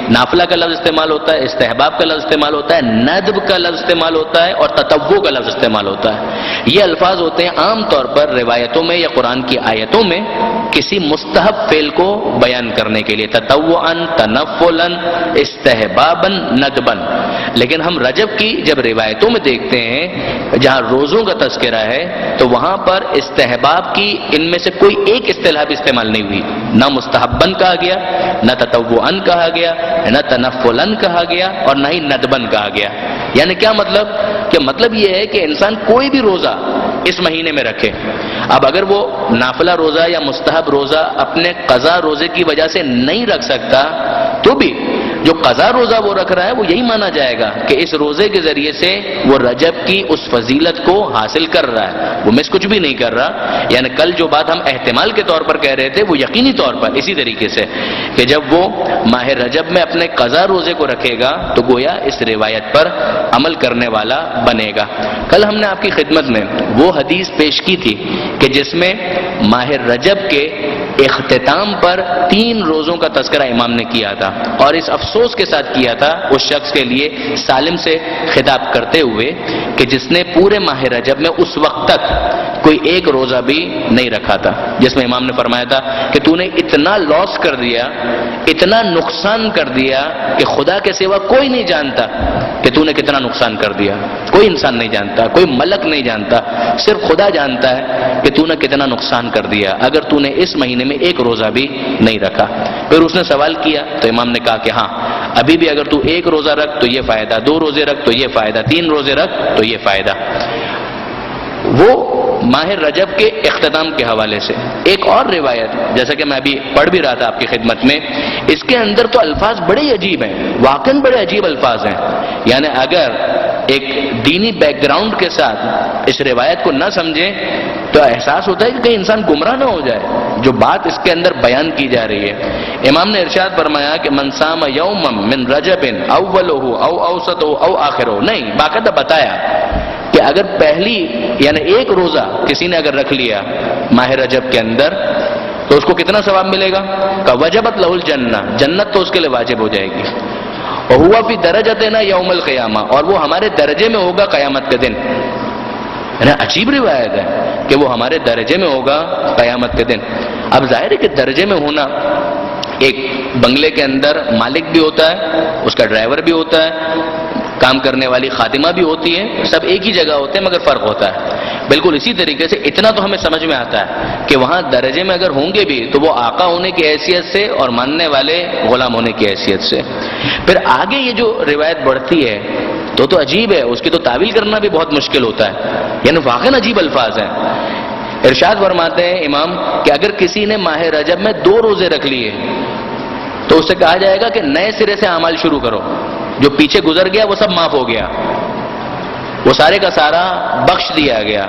نافلہ کا لفظ استعمال ہوتا ہے، استحباب کا لفظ استعمال ہوتا ہے، ندب کا لفظ استعمال ہوتا ہے اور تطوع کا لفظ استعمال ہوتا ہے. یہ الفاظ ہوتے ہیں عام طور پر روایتوں میں یا قرآن کی آیتوں میں کسی مستحب فعل کو بیان کرنے کے لیے، تطوعاً، تنفلاً، استحباباً، ندباً. لیکن ہم رجب کی جب روایتوں میں دیکھتے ہیں جہاں روزوں کا تذکرہ ہے تو وہاں پر استحباب کی ان میں سے کوئی ایک اصطلاح بھی استعمال نہیں ہوئی. نہ مستحباً کہا گیا، نہ تطوعاً کہا گیا، نہ تنفلاً کہا گیا اور نہ ہی ندباً کہا گیا. یعنی کیا مطلب؟ کہ مطلب یہ ہے کہ انسان کوئی بھی روزہ اس مہینے میں رکھے. اب اگر وہ نافلہ روزہ یا مستحب روزہ اپنے قضا روزے کی وجہ سے نہیں رکھ سکتا تو بھی جو قضا روزہ وہ رکھ رہا ہے وہ یہی مانا جائے گا کہ اس روزے کے ذریعے سے وہ رجب کی اس فضیلت کو حاصل کر رہا ہے، وہ مس کچھ بھی نہیں کر رہا. یعنی کل جو بات ہم احتمال کے طور پر کہہ رہے تھے وہ یقینی طور پر اسی طریقے سے کہ جب وہ ماہ رجب میں اپنے قضا روزے کو رکھے گا تو گویا اس روایت پر عمل کرنے والا بنے گا. کل ہم نے آپ کی خدمت میں وہ حدیث پیش کی تھی کہ جس میں ماہ رجب کے اختتام پر 3 روزوں کا تذکرہ امام نے کیا تھا اور اس افسوس کے ساتھ کیا تھا اس شخص کے لیے سالم سے خطاب کرتے ہوئے کہ جس نے پورے ماہ رجب میں اس وقت تک کوئی ایک روزہ بھی نہیں رکھا تھا، جس میں امام نے فرمایا تھا کہ تو نے اتنا لاس کر دیا، اتنا نقصان کر دیا کہ خدا کے سوا کوئی نہیں جانتا کہ تو نے کتنا نقصان کر دیا. کوئی انسان نہیں جانتا، کوئی ملک نہیں جانتا، صرف خدا جانتا ہے کہ تو نے کتنا نقصان کر دیا اگر تو نے اس مہینے میں ایک روزہ بھی نہیں رکھا. پھر اس نے سوال کیا تو امام نے کہا کہ ہاں ابھی بھی اگر تو ایک روزہ رکھ تو یہ فائدہ، 2 روزے رکھ تو یہ فائدہ، 3 روزے رکھ تو یہ فائدہ. وہ ماہ رجب کے اختتام کے حوالے سے ایک اور روایت جیسا کہ میں ابھی پڑھ بھی رہا تھا آپ کی خدمت میں، اس کے اندر تو الفاظ بڑے عجیب ہیں، واقعاً بڑے عجیب الفاظ ہیں. یعنی اگر ایک دینی بیک گراؤنڈ کے ساتھ اس روایت کو نہ سمجھیں تو احساس ہوتا ہے کہ کہیں انسان گمراہ نہ ہو جائے جو بات اس کے اندر بیان کی جا رہی ہے. امام نے ارشاد فرمایا کہ من صام یوما من رجب اولہ او اوسطہ او آخرہ، نہیں، باقاعدہ بتایا کہ اگر پہلی یعنی ایک روزہ کسی نے اگر رکھ لیا ماہ رجب کے اندر تو اس کو کتنا ثواب ملے گا؟ کہ وجبت لہ الجنہ، جنت تو اس کے لیے واجب ہو جائے گی. وہو فی درجتنا یوم القیامہ، اور وہ ہمارے درجے میں ہوگا قیامت کے دن. عجیب روایت ہے کہ وہ ہمارے درجے میں ہوگا قیامت کے دن. اب ظاہر ہے کہ درجے میں ہونا، ایک بنگلے کے اندر مالک بھی ہوتا ہے، اس کا ڈرائیور بھی ہوتا ہے، کام کرنے والی خادمہ بھی ہوتی ہے، سب ایک ہی جگہ ہوتے ہیں مگر فرق ہوتا ہے. بالکل اسی طریقے سے اتنا تو ہمیں سمجھ میں آتا ہے کہ وہاں درجے میں اگر ہوں گے بھی تو وہ آقا ہونے کی حیثیت سے اور ماننے والے غلام ہونے کی حیثیت سے. پھر آگے یہ جو روایت بڑھتی ہے تو عجیب ہے، اس کی تو تعویل کرنا بھی بہت مشکل ہوتا ہے، یعنی واقعاً عجیب الفاظ ہیں. ارشاد فرماتے ہیں امام کہ اگر کسی نے ماہ رجب میں 2 روزے رکھ لیے تو اس سے کہا جائے گا کہ نئے سرے سے اعمال شروع کرو، جو پیچھے گزر گیا وہ سب معاف ہو گیا، وہ سارے کا سارا بخش دیا گیا.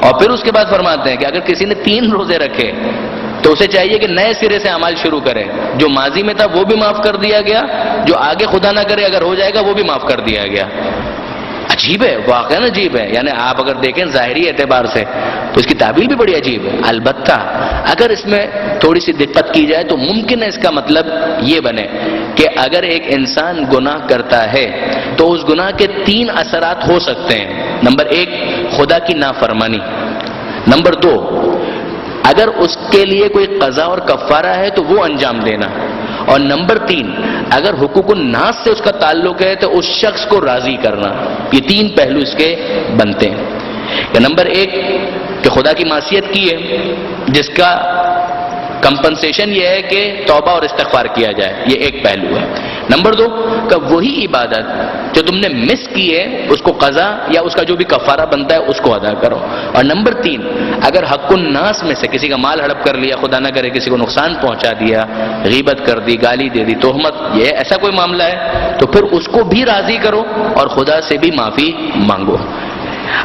اور پھر اس کے بعد فرماتے ہیں کہ اگر کسی نے 3 روزے رکھے تو اسے چاہیے کہ نئے سرے سے اعمال شروع کرے، جو ماضی میں تھا وہ بھی معاف کر دیا گیا، جو آگے خدا نہ کرے اگر ہو جائے گا وہ بھی معاف کر دیا گیا. عجیب ہے، واقعاً عجیب ہے. یعنی آپ اگر دیکھیں ظاہری اعتبار سے تو اس کی تعبیر بھی بڑی عجیب ہے. البتہ اگر اس میں تھوڑی سی دقت کی جائے تو ممکن ہے اس کا مطلب یہ بنے کہ اگر ایک انسان گناہ کرتا ہے تو اس گناہ کے 3 اثرات ہو سکتے ہیں. نمبر 1 خدا کی نافرمانی، نمبر 2 اگر اس کے لیے کوئی قضا اور کفارہ ہے تو وہ انجام دینا، اور نمبر 3 اگر حقوق الناس سے اس کا تعلق ہے تو اس شخص کو راضی کرنا. یہ 3 پہلو اس کے بنتے ہیں. کہ نمبر 1 کہ خدا کی معصیت کی ہے جس کا کمپنسیشن یہ ہے کہ توبہ اور استغفار کیا جائے، یہ ایک پہلو ہے. نمبر 2 کہ وہی عبادت جو تم نے مس کی ہے اس کو قضا یا اس کا جو بھی کفارہ بنتا ہے اس کو ادا کرو. اور نمبر 3 اگر حق الناس میں سے کسی کا مال ہڑپ کر لیا، خدا نہ کرے کسی کو نقصان پہنچا دیا، غیبت کر دی، گالی دے دی، تہمت، یہ ایسا کوئی معاملہ ہے تو پھر اس کو بھی راضی کرو اور خدا سے بھی معافی مانگو.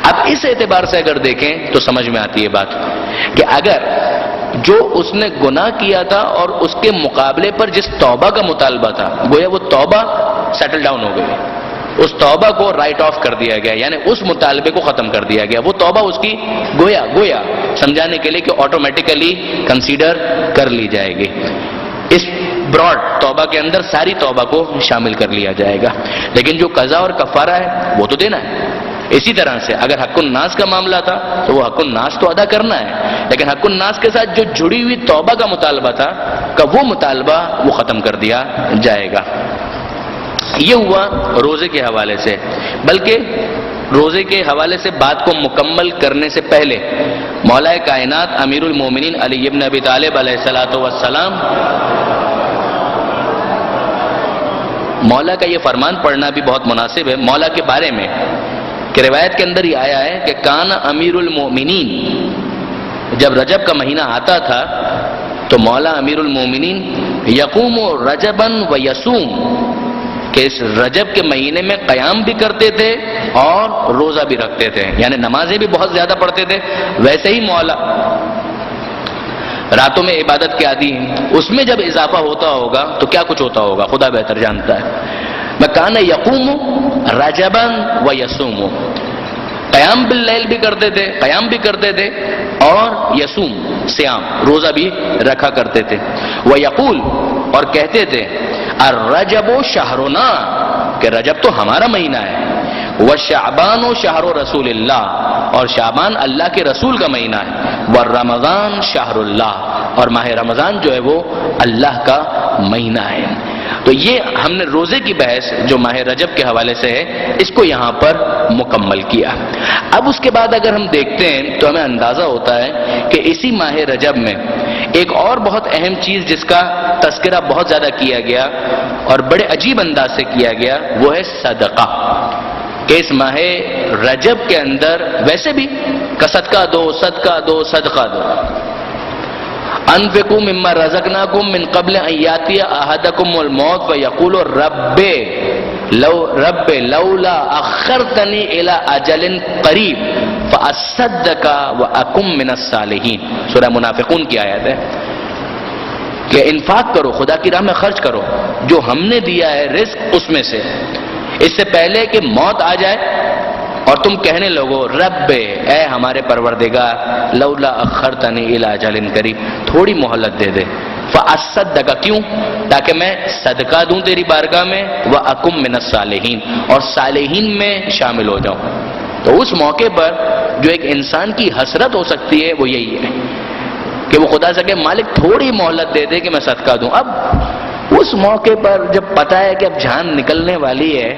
اب اس اعتبار سے اگر دیکھیں تو سمجھ میں آتی ہے بات کہ اگر جو اس نے گناہ کیا تھا اور اس کے مقابلے پر جس توبہ کا مطالبہ تھا، گویا وہ توبہ سیٹل ڈاؤن ہو گئی، اس توبہ کو رائٹ آف کر دیا گیا، یعنی اس مطالبے کو ختم کر دیا گیا، وہ توبہ اس کی گویا سمجھانے کے لیے کہ آٹومیٹیکلی کنسیڈر کر لی جائے گی، اس براڈ توبہ کے اندر ساری توبہ کو شامل کر لیا جائے گا۔ لیکن جو قضا اور کفارہ ہے وہ تو دینا ہے۔ اسی طرح سے اگر حق الناس کا معاملہ تھا تو وہ حق الناس تو ادا کرنا ہے، لیکن حق الناس کے ساتھ جو جڑی ہوئی توبہ کا مطالبہ تھا کہ وہ مطالبہ وہ ختم کر دیا جائے گا۔ یہ ہوا روزے کے حوالے سے، بلکہ روزے کے حوالے سے بات کو مکمل کرنے سے پہلے مولا کائنات امیر المومنین علی ابن ابی طالب علیہ الصلوۃ والسلام، مولا کا یہ فرمان پڑھنا بھی بہت مناسب ہے مولا کے بارے میں، کہ روایت کے اندر یہ آیا ہے کہ کان امیر المومنین، جب رجب کا مہینہ آتا تھا تو مولا امیر المومنین یقوم رجبا و یصوم، کہ اس رجب کے مہینے میں قیام بھی کرتے تھے اور روزہ بھی رکھتے تھے، یعنی نمازیں بھی بہت زیادہ پڑھتے تھے۔ ویسے ہی مولا راتوں میں عبادت کے عادی ہیں، اس میں جب اضافہ ہوتا ہوگا تو کیا کچھ ہوتا ہوگا خدا بہتر جانتا ہے۔ کان یقوم رجبا و یصوم، قیام باللیل بھی کرتے تھے اور یصوم صیام روزہ بھی رکھا کرتے تھے۔ ویقول، اور کہتے تھے الرجب شہرنا، کہ رجب تو ہمارا مہینہ ہے، وشعبان شہر رسول اللہ، اور شعبان اللہ کے رسول کا مہینہ ہے، والرمضان شہر اللہ، اور ماہ رمضان جو ہے وہ اللہ کا مہینہ ہے۔ تو یہ ہم نے روزے کی بحث جو ماہ رجب کے حوالے سے ہے اس کو یہاں پر مکمل کیا۔ اب اس کے بعد اگر ہم دیکھتے ہیں تو ہمیں اندازہ ہوتا ہے کہ اسی ماہ رجب میں ایک اور بہت اہم چیز جس کا تذکرہ بہت زیادہ کیا گیا اور بڑے عجیب انداز سے کیا گیا وہ ہے صدقہ، کہ اس ماہ رجب کے اندر ویسے بھی کہ صدقہ دو انفقوا مما رزقناکم من قبل ان یاتی احدکم الموت فیقول رب لولا اخرتنی الی اجل قریب فاصدق واکن من الصالحین، سورہ منافقون کی آیت ہے کہ انفاق کرو، خدا کی راہ میں خرچ کرو، جو ہم نے دیا ہے رزق اس میں سے، اس سے پہلے کہ موت آ جائے اور تم کہنے لگو رب اے ہمارے پروردگار لولا اخرتنی الی اجل قریب، تھوڑی مہلت دے دے، فاصدق، کیوں؟ تاکہ میں صدقہ دوں تیری بارگاہ میں، واکن من الصالحین، اور صالحین میں شامل ہو جاؤں۔ تو اس موقع پر جو ایک انسان کی حسرت ہو سکتی ہے وہ یہی ہے کہ وہ خدا سے کہ مالک تھوڑی مہلت دے دے کہ میں صدقہ دوں۔ اب اس موقع پر جب پتا ہے کہ اب جان نکلنے والی ہے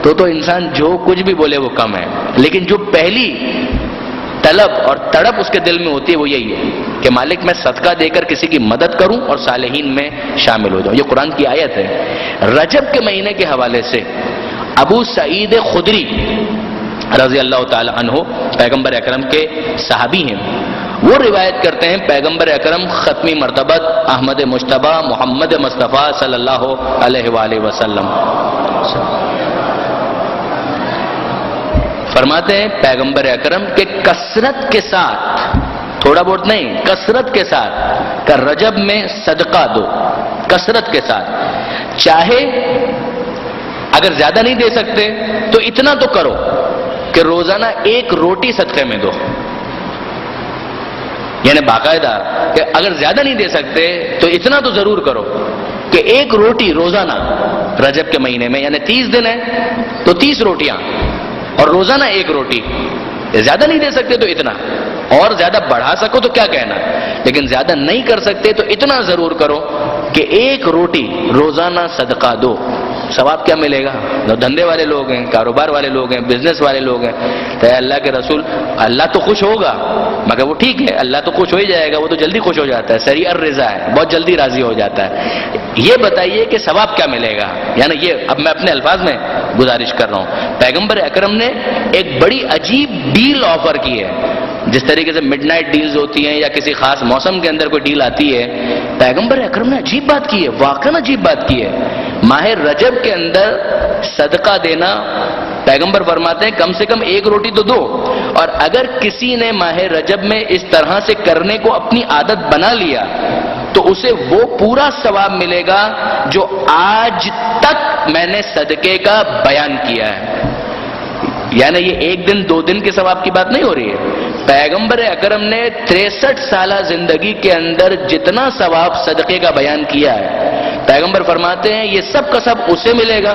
تو انسان جو کچھ بھی بولے وہ کم ہے، لیکن جو پہلی طلب اور تڑپ اس کے دل میں ہوتی ہے وہ یہی ہے کہ مالک میں صدقہ دے کر کسی کی مدد کروں اور صالحین میں شامل ہو جاؤں۔ یہ قرآن کی آیت ہے۔ رجب کے مہینے کے حوالے سے ابو سعید خدری رضی اللہ تعالی عنہ پیغمبر اکرم کے صحابی ہیں، وہ روایت کرتے ہیں پیغمبر اکرم ختمی مرتبت احمد مجتبی محمد مصطفیٰ صلی اللہ علیہ وآلہ وسلم فرماتے ہیں پیغمبر اکرم کے کثرت کے ساتھ، تھوڑا بہت نہیں، کثرت کے ساتھ کہ رجب میں صدقہ دو، کثرت کے ساتھ، چاہے اگر زیادہ نہیں دے سکتے تو اتنا تو کرو کہ روزانہ ایک روٹی صدقے میں دو، یعنی باقاعدہ کہ اگر زیادہ نہیں دے سکتے تو اتنا تو ضرور کرو کہ ایک روٹی روزانہ رجب کے مہینے میں، یعنی 30 دن ہے تو 30 روٹیاں اور روزانہ ایک روٹی، زیادہ نہیں دے سکتے تو اتنا، اور زیادہ بڑھا سکو تو کیا کہنا، لیکن زیادہ نہیں کر سکتے تو اتنا ضرور کرو کہ ایک روٹی روزانہ صدقہ دو۔ ثواب کیا ملے گا؟ جو دھندے والے لوگ ہیں، کاروبار والے لوگ ہیں، بزنس والے لوگ ہیں، تو اللہ کے رسول اللہ تو خوش ہوگا، مگر وہ ٹھیک ہے اللہ تو خوش ہو ہی جائے گا، وہ تو جلدی خوش ہو جاتا ہے، سریع الرضا ہے، بہت جلدی راضی ہو جاتا ہے۔ یہ بتائیے کہ ثواب کیا ملے گا؟ یعنی یہ اب میں اپنے الفاظ میں گزارش کر رہا ہوں، پیغمبر اکرم نے ایک بڑی عجیب ڈیل آفر کی ہے، جس طریقے سے مڈ نائٹ ڈیلز ہوتی ہیں یا کسی خاص موسم کے اندر کوئی ڈیل آتی ہے، پیغمبر اکرم نے عجیب بات کی ہے، واقعاً عجیب بات کی ہے۔ ماہ رجب کے اندر صدقہ دینا پیغمبر فرماتے ہیں کم سے کم ایک روٹی تو دو. اور اگر کسی نے ماہ رجب میں اس طرح سے کرنے کو اپنی عادت بنا لیا تو اسے وہ پورا ثواب ملے گا جو آج تک میں نے صدقے کا بیان کیا ہے. یعنی یہ ایک دن دو دن کے ثواب کی بات نہیں ہو رہی ہے. پیغمبر اکرم نے 63 سالہ زندگی کے اندر جتنا ثواب صدقے کا بیان کیا ہے، پیغمبر فرماتے ہیں یہ سب کا سب اسے ملے گا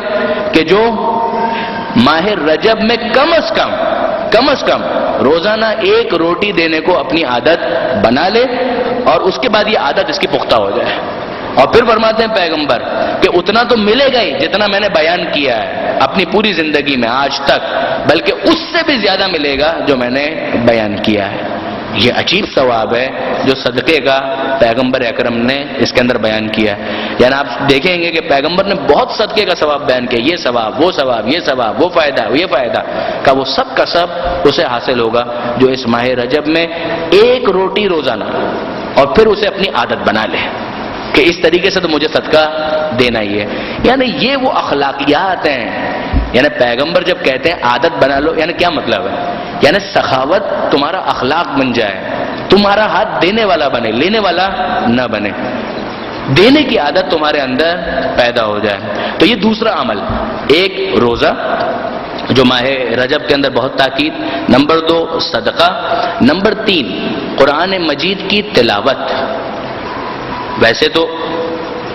کہ جو ماہ رجب میں کم از کم روزانہ ایک روٹی دینے کو اپنی عادت بنا لے اور اس کے بعد یہ عادت اس کی پختہ ہو جائے. اور پھر فرماتے ہیں پیغمبر کہ اتنا تو ملے گا ہی جتنا میں نے بیان کیا ہے اپنی پوری زندگی میں آج تک، بلکہ اس سے بھی زیادہ ملے گا جو میں نے بیان کیا ہے. یہ عجیب ثواب ہے جو صدقے کا پیغمبر اکرم نے اس کے اندر بیان کیا ہے. یعنی آپ دیکھیں گے کہ پیغمبر نے بہت صدقے کا ثواب بیان کیا، یہ ثواب وہ ثواب، یہ ثواب وہ فائدہ یہ فائدہ کا، وہ سب کا سب اسے حاصل ہوگا جو اس ماہ رجب میں ایک روٹی روزانہ اور پھر اسے اپنی عادت بنا لے کہ اس طریقے سے تو مجھے صدقہ دینا ہی ہے. یعنی یہ وہ اخلاقیات ہیں. یعنی پیغمبر جب کہتے ہیں عادت بنا لو، یعنی کیا مطلب ہے؟ یعنی سخاوت تمہارا اخلاق بن جائے، تمہارا ہاتھ دینے والا بنے، لینے والا نہ بنے، دینے کی عادت تمہارے اندر پیدا ہو جائے. تو یہ دوسرا عمل، ایک روزہ جو ماہ رجب کے اندر بہت تاکید، نمبر 2 صدقہ، نمبر 3 قرآن مجید کی تلاوت. ویسے تو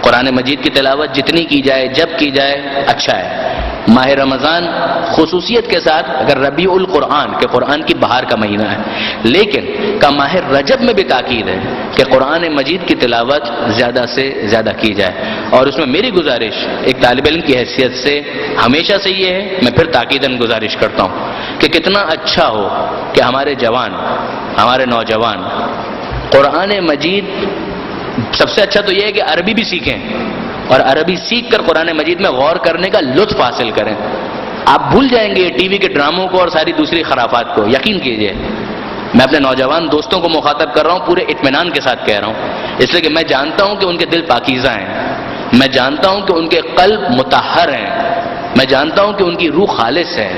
قرآن مجید کی تلاوت جتنی کی جائے جب کی جائے اچھا ہے. ماہ رمضان خصوصیت کے ساتھ اگر ربیع القرآن کہ قرآن کی بہار کا مہینہ ہے، لیکن کا ماہ رجب میں بھی تاکید ہے کہ قرآن مجید کی تلاوت زیادہ سے زیادہ کی جائے. اور اس میں میری گزارش ایک طالب علم کی حیثیت سے ہمیشہ سے یہ ہے، میں پھر تاکیداً گزارش کرتا ہوں کہ کتنا اچھا ہو کہ ہمارے جوان، ہمارے نوجوان قرآن مجید، سب سے اچھا تو یہ ہے کہ عربی بھی سیکھیں اور عربی سیکھ کر قرآن مجید میں غور کرنے کا لطف حاصل کریں. آپ بھول جائیں گے ٹی وی کے ڈراموں کو اور ساری دوسری خرافات کو. یقین کیجئے میں اپنے نوجوان دوستوں کو مخاطب کر رہا ہوں، پورے اطمینان کے ساتھ کہہ رہا ہوں، اس لیے کہ میں جانتا ہوں کہ ان کے دل پاکیزہ ہیں، میں جانتا ہوں کہ ان کے قلب مطہر ہیں، میں جانتا ہوں کہ ان کی روح خالص ہے،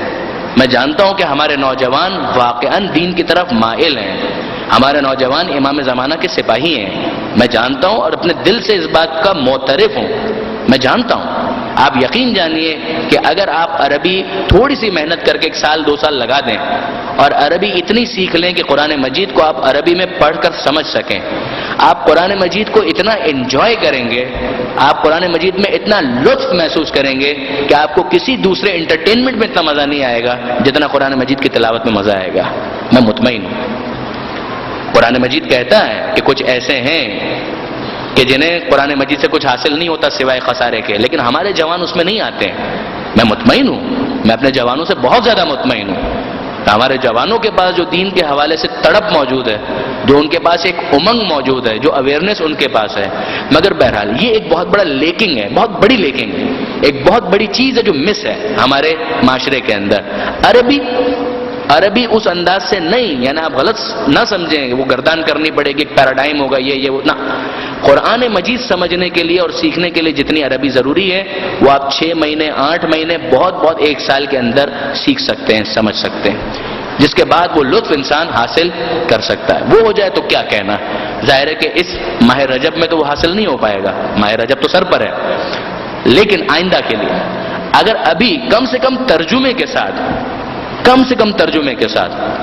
میں جانتا ہوں کہ ہمارے نوجوان واقعاً دین کی طرف مائل ہیں، ہمارے نوجوان امام زمانہ کے سپاہی ہیں. میں جانتا ہوں اور اپنے دل سے اس بات کا معترف ہوں. میں جانتا ہوں، آپ یقین جانیے کہ اگر آپ عربی تھوڑی سی محنت کر کے 1 سال 2 سال لگا دیں اور عربی اتنی سیکھ لیں کہ قرآن مجید کو آپ عربی میں پڑھ کر سمجھ سکیں، آپ قرآن مجید کو اتنا انجوائے کریں گے، آپ قرآن مجید میں اتنا لطف محسوس کریں گے کہ آپ کو کسی دوسرے انٹرٹینمنٹ میں اتنا مزہ نہیں آئے گا جتنا قرآن مجید کی تلاوت میں مزہ آئے گا. میں مطمئن ہوں. قرآن مجید کہتا ہے کہ کچھ ایسے ہیں کہ جنہیں قرآن مجید سے کچھ حاصل نہیں ہوتا سوائے خسارے کے، لیکن ہمارے جوان اس میں نہیں آتے ہیں. میں مطمئن ہوں، میں اپنے جوانوں سے بہت زیادہ مطمئن ہوں. ہمارے جوانوں کے پاس جو دین کے حوالے سے تڑپ موجود ہے، جو ان کے پاس ایک امنگ موجود ہے، جو اویئرنیس ان کے پاس ہے. مگر بہرحال یہ ایک بہت بڑا لیکنگ ہے، بہت بڑی لیکنگ ہے، ایک بہت بڑی چیز ہے جو مس ہے ہمارے معاشرے کے اندر. عربی اس انداز سے نہیں، یعنی آپ غلط نہ سمجھیں وہ گردان کرنی پڑے گی، ایک پیراڈائم ہوگا یہ وہ، نہ. قرآن مجید سمجھنے کے لیے اور سیکھنے کے لیے جتنی عربی ضروری ہے وہ آپ 6 مہینے 8 مہینے بہت 1 سال کے اندر سیکھ سکتے ہیں، سمجھ سکتے ہیں، جس کے بعد وہ لطف انسان حاصل کر سکتا ہے. وہ ہو جائے تو کیا کہنا. ظاہر ہے کہ اس ماہ رجب میں تو وہ حاصل نہیں ہو پائے گا، ماہ رجب تو سر پر ہے، لیکن آئندہ کے لیے اگر ابھی کم سے کم ترجمے کے ساتھ،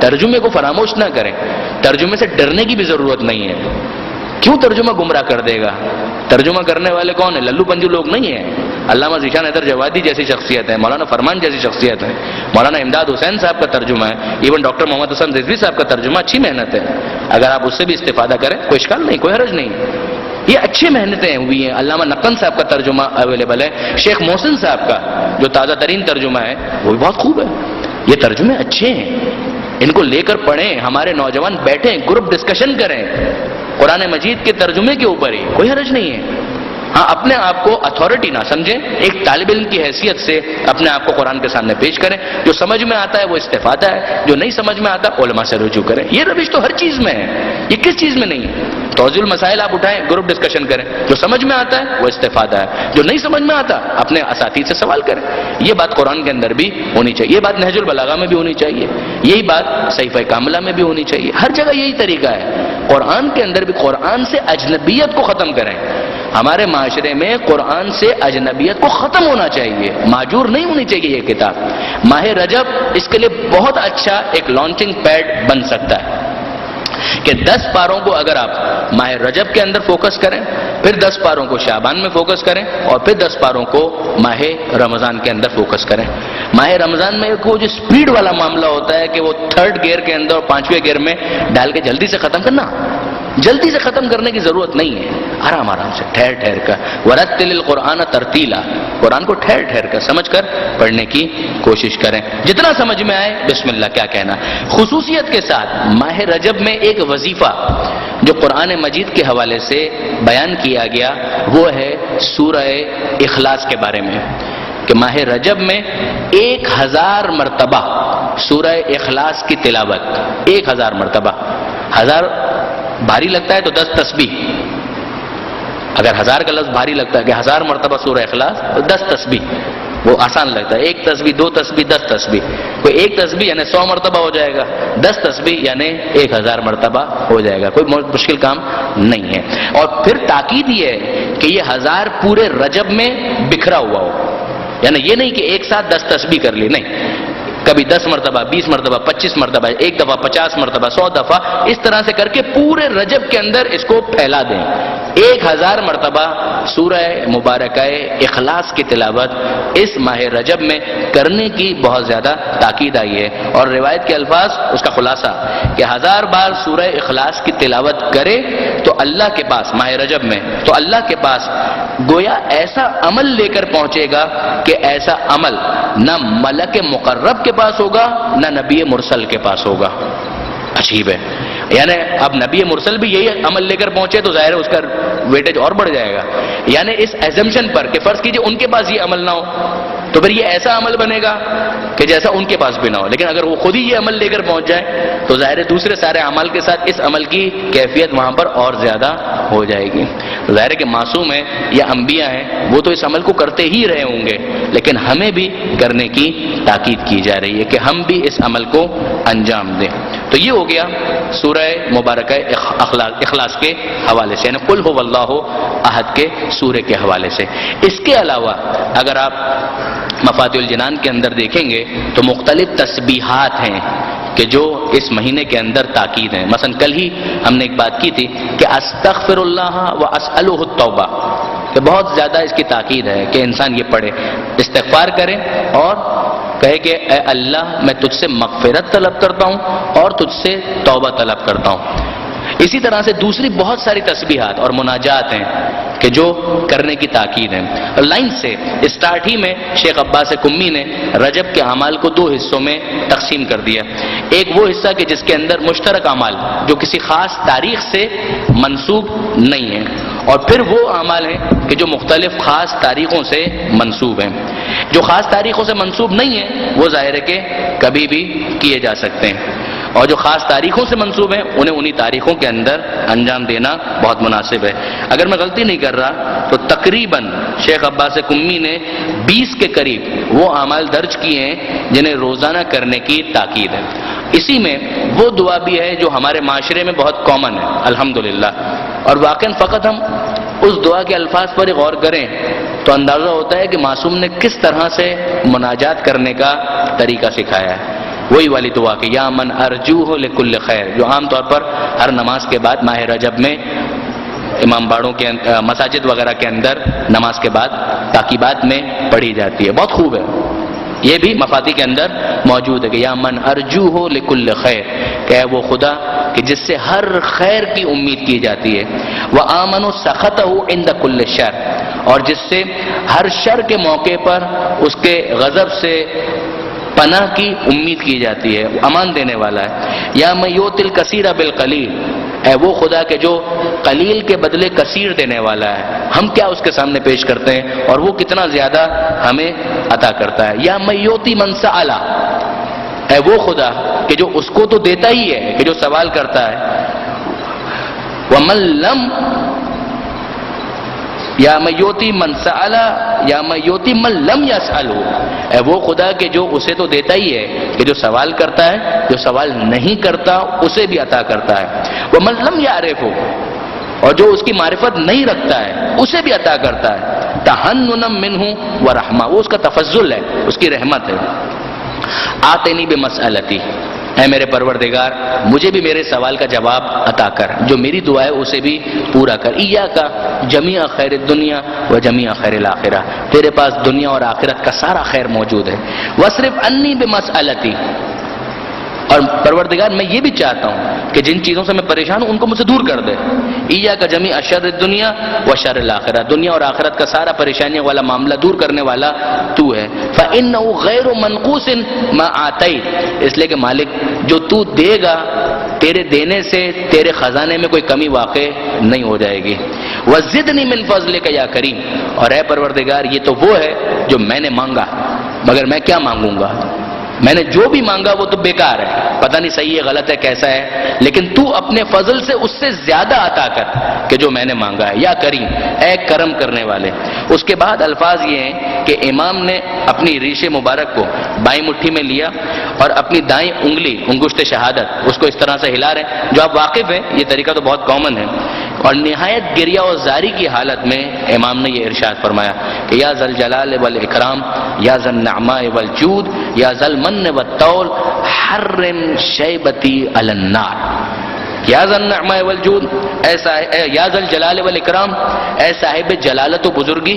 ترجمے کو فراموش نہ کریں. ترجمے سے ڈرنے کی بھی ضرورت نہیں ہے. کیوں ترجمہ گمراہ کر دے گا؟ ترجمہ کرنے والے کون ہیں؟ للو پنجو لوگ نہیں ہیں. علامہ ذیشان حیدر جوادی جیسی شخصیت ہے، مولانا فرمان جیسی شخصیت ہے، مولانا امداد حسین صاحب کا ترجمہ ہے، ایون ڈاکٹر محمد حسن رضوی صاحب کا ترجمہ اچھی محنت ہے. اگر آپ اس سے بھی استفادہ کریں کوئی اشکال نہیں، کوئی حرج نہیں. یہ اچھی محنتیں ہوئی ہیں. علامہ نقن صاحب کا ترجمہ اویلیبل ہے، شیخ محسن صاحب کا جو تازہ ترین ترجمہ ہے وہ بھی بہت خوب ہے. یہ ترجمے اچھے ہیں، ان کو لے کر پڑھیں. ہمارے نوجوان بیٹھیں، گروپ ڈسکشن کریں قرآن مجید کے ترجمے کے اوپر ہی، کوئی حرج نہیں ہے. ہاں اپنے آپ کو اتھارٹی نہ سمجھیں، ایک طالب علم کی حیثیت سے اپنے آپ کو قرآن کے سامنے پیش کریں، جو سمجھ میں آتا ہے وہ استفادہ ہے، جو نہیں سمجھ میں آتا علماء سے رجوع کریں. یہ روش تو ہر چیز میں ہے، یہ کس چیز میں نہیں ہے؟ توضیح المسائل آپ اٹھائیں، گروپ ڈسکشن کریں، جو سمجھ میں آتا ہے وہ استفادہ ہے، جو نہیں سمجھ میں آتا اپنے اساتذہ سے سوال کریں. یہ بات قرآن کے اندر بھی ہونی چاہیے، یہ بات نہج البلاغہ میں بھی ہونی چاہیے، یہی بات صحیفہ کاملہ میں بھی ہونی چاہیے. ہر جگہ یہی طریقہ ہے. قرآن کے اندر بھی قرآن سے اجنبیت کو ختم کریں. ہمارے معاشرے میں قرآن سے اجنبیت کو ختم ہونا چاہیے، معجور نہیں ہونی چاہیے یہ کتاب. ماہ رجب اس کے لیے بہت اچھا ایک لانچنگ پیڈ بن سکتا ہے کہ 10 پاروں کو اگر آپ ماہ رجب کے اندر فوکس کریں، پھر 10 پاروں کو شعبان میں فوکس کریں، اور پھر 10 پاروں کو ماہ رمضان کے اندر فوکس کریں. ماہ رمضان میں وہ جو سپیڈ والا معاملہ ہوتا ہے کہ وہ 3rd گیئر کے اندر اور 5ویں گیئر میں ڈال کے جلدی سے ختم کرنا، جلدی سے ختم کرنے کی ضرورت نہیں ہے. آرام آرام سے ٹھہر ٹھہر کر، ورتل القرآن ترتیلا، قرآن کو ٹھہر ٹھہر کر سمجھ کر پڑھنے کی کوشش کریں. جتنا سمجھ میں آئے بسم اللہ کیا کہنا. خصوصیت کے ساتھ ماہ رجب میں ایک وظیفہ جو قرآن مجید کے حوالے سے بیان کیا گیا وہ ہے سورہ اخلاص کے بارے میں، کہ ماہ رجب میں 1000 مرتبہ سورہ اخلاص کی تلاوت. 1000 مرتبہ. 1000 بھاری لگتا ہے تو 10 تسبیح. اگر 1000 کا لفظ بھاری لگتا ہے کہ 1000 مرتبہ سورہ اخلاص تو 10 تسبیح وہ آسان لگتا ہے. 1 تسبیح 2 تسبیح 10 تسبیح. کوئی 1 تسبیح یعنی 100 مرتبہ ہو جائے گا، 10 تسبیح یعنی 1000 مرتبہ ہو جائے گا. کوئی مشکل کام نہیں ہے. اور پھر تاکید یہ ہے کہ یہ 1000 پورے رجب میں بکھرا ہوا ہو، یعنی یہ نہیں کہ ایک ساتھ 10 تسبیح کر لی، نہیں، کبھی 10 مرتبہ 20 مرتبہ 25 مرتبہ، ایک دفعہ 50 مرتبہ 100 دفعہ، اس طرح سے کر کے پورے رجب کے اندر اس کو پھیلا دیں. 1000 مرتبہ سورہ مبارکہ اخلاص کی تلاوت اس ماہ رجب میں کرنے کی بہت زیادہ تاکید آئی ہے. اور روایت کے الفاظ اس کا خلاصہ کہ 1000 بار سورہ اخلاص کی تلاوت کرے تو اللہ کے پاس ماہ رجب میں تو اللہ کے پاس گویا ایسا عمل لے کر پہنچے گا کہ ایسا عمل نہ ملک مقرب کے پاس ہوگا نہ نبی مرسل کے پاس ہوگا. عجیب ہے. یعنی اب نبی مرسل بھی یہی عمل لے کر پہنچے تو ظاہر ہے اس کا ویٹیج اور بڑھ جائے گا. یعنی اس ایزمپشن پر کہ فرض کیجئے ان کے پاس یہ عمل نہ ہو تو پھر یہ ایسا عمل بنے گا کہ جیسا ان کے پاس بھی نہ ہو. لیکن اگر وہ خود ہی یہ عمل لے کر پہنچ جائے تو ظاہر ہے دوسرے سارے اعمال کے ساتھ اس عمل کی کیفیت وہاں پر اور زیادہ ہو جائے گی. ظاہر ہے کہ معصوم ہے یا انبیاء ہیں وہ تو اس عمل کو کرتے ہی رہے ہوں گے، لیکن ہمیں بھی کرنے کی تاکید کی جا رہی ہے کہ ہم بھی اس عمل کو انجام دیں. تو یہ ہو گیا سورہ مبارکہ اخلاص کے حوالے سے، یعنی قل هو اللہ احد کے سورے کے حوالے سے. اس کے علاوہ اگر آپ مفاتیح الجنان کے اندر دیکھیں گے تو مختلف تسبیحات ہیں کہ جو اس مہینے کے اندر تاکید ہیں. مثلا کل ہی ہم نے ایک بات کی تھی کہ استغفر اللہ و اسألہ التوبہ، کہ بہت زیادہ اس کی تاکید ہے کہ انسان یہ پڑھے، استغفار کرے اور کہے کہ اے اللہ میں تجھ سے مغفرت طلب کرتا ہوں اور تجھ سے توبہ طلب کرتا ہوں. اسی طرح سے دوسری بہت ساری تسبیحات اور مناجات ہیں کہ جو کرنے کی تاکید ہیں. لائن سے اسٹارٹ ہی میں شیخ عباس کمی نے رجب کے اعمال کو 2 حصوں میں تقسیم کر دیا. ایک وہ حصہ کہ جس کے اندر مشترک اعمال جو کسی خاص تاریخ سے منسوب نہیں ہیں، اور پھر وہ اعمال ہیں کہ جو مختلف خاص تاریخوں سے منسوب ہیں. جو خاص تاریخوں سے منسوب نہیں ہیں وہ ظاہر ہے کہ کبھی بھی کیے جا سکتے ہیں، اور جو خاص تاریخوں سے منسوب ہیں انہیں انہی تاریخوں کے اندر انجام دینا بہت مناسب ہے. اگر میں غلطی نہیں کر رہا تو تقریباً شیخ عباس کمی نے 20 کے قریب وہ اعمال درج کیے ہیں جنہیں روزانہ کرنے کی تاکید ہے. اسی میں وہ دعا بھی ہے جو ہمارے معاشرے میں بہت کامن ہے الحمدللہ، اور واقعاً فقط ہم اس دعا کے الفاظ پر غور کریں تو اندازہ ہوتا ہے کہ معصوم نے کس طرح سے مناجات کرنے کا طریقہ سکھایا ہے. وہی والی دعا کہ یا من ارجوہ لکل خیر، جو عام طور پر ہر نماز کے بعد ماہ رجب میں امام باڑوں کے مساجد وغیرہ کے اندر نماز کے بعد تاکیبات میں پڑھی جاتی ہے. بہت خوب ہے. یہ بھی مفاتیح کے اندر موجود ہے کہ یا من ارجوہ لکل خیر، کہ ہے وہ خدا کہ جس سے ہر خیر کی امید کی جاتی ہے. وآمن سخطہ عند کل شر، اور جس سے ہر شر کے موقع پر اس کے غضب سے پناہ کی امید کی جاتی ہے، امان دینے والا ہے. یا من یؤتی الکثیر بالقلیل، اے وہ خدا کہ جو قلیل کے بدلے کثیر دینے والا ہے، ہم کیا اس کے سامنے پیش کرتے ہیں اور وہ کتنا زیادہ ہمیں عطا کرتا ہے۔ یا من یؤتی من سأل، اے وہ خدا کہ جو اس کو تو دیتا ہی ہے، کہ جو سوال کرتا ہے۔ ومن لم، یا من یؤتی من سأل یا من یؤتی من لم یسألہ، اے وہ خدا کہ جو اسے تو دیتا ہی ہے، کہ جو سوال کرتا ہے، جو سوال نہیں کرتا اسے بھی عطا کرتا ہے۔ ومن لم یعرفہ، اور جو اس کی معرفت نہیں رکھتا ہے اسے بھی عطا کرتا ہے۔ تحننا منہ ورحمہ، وہ اس کا تفضل ہے، اس کی رحمت ہے۔ آتنی بمسألتی، اے میرے پروردگار مجھے بھی میرے سوال کا جواب عطا کر، جو میری دعا ہے اسے بھی پورا کر۔ ایاک جمیع خیر الدنیا و جمیع خیر الآخرہ، تیرے پاس دنیا اور آخرت کا سارا خیر موجود ہے۔ واصرف عنی بمسألتی، اور پروردگار میں یہ بھی چاہتا ہوں کہ جن چیزوں سے میں پریشان ہوں ان کو مجھ سے دور کر دے۔ ایاک جمیع شر الدنیا و شر الآخرہ، دنیا اور آخرت کا سارا پریشانیوں والا معاملہ دور کرنے والا تو ہے۔ فإنہ غیر منقوص ما آتیت، اس لیے کہ مالک جو تو دے گا تیرے دینے سے تیرے خزانے میں کوئی کمی واقع نہیں ہو جائے گی۔ وزدنی من فضلک یا کریم، اور اے پروردگار یہ تو وہ ہے جو میں نے مانگا، مگر میں کیا مانگوں گا، میں نے جو بھی مانگا وہ تو بیکار ہے، پتہ نہیں صحیح ہے غلط ہے کیسا ہے، لیکن تو اپنے فضل سے اس سے زیادہ عطا کر کہ جو میں نے مانگا ہے۔ یا کریم، اے کرم کرنے والے۔ اس کے بعد الفاظ یہ ہیں کہ امام نے اپنی ریش مبارک کو بائیں مٹھی میں لیا اور اپنی دائیں انگلی انگشت شہادت اس کو اس طرح سے ہلا رہے ہیں، جو آپ واقف ہیں یہ طریقہ تو بہت کامن ہے، اور نہایت گریہ و زاری کی حالت میں امام نے یہ ارشاد فرمایا کہ یا ذل جلال والاکرام، یا ذل نعماء والجود، یا ذل من والطول، حرم شیبتی علی النار۔ یا ذل نعماء والجود، یا ذل جلال والاکرام، اے صاحب جلالت و بزرگی،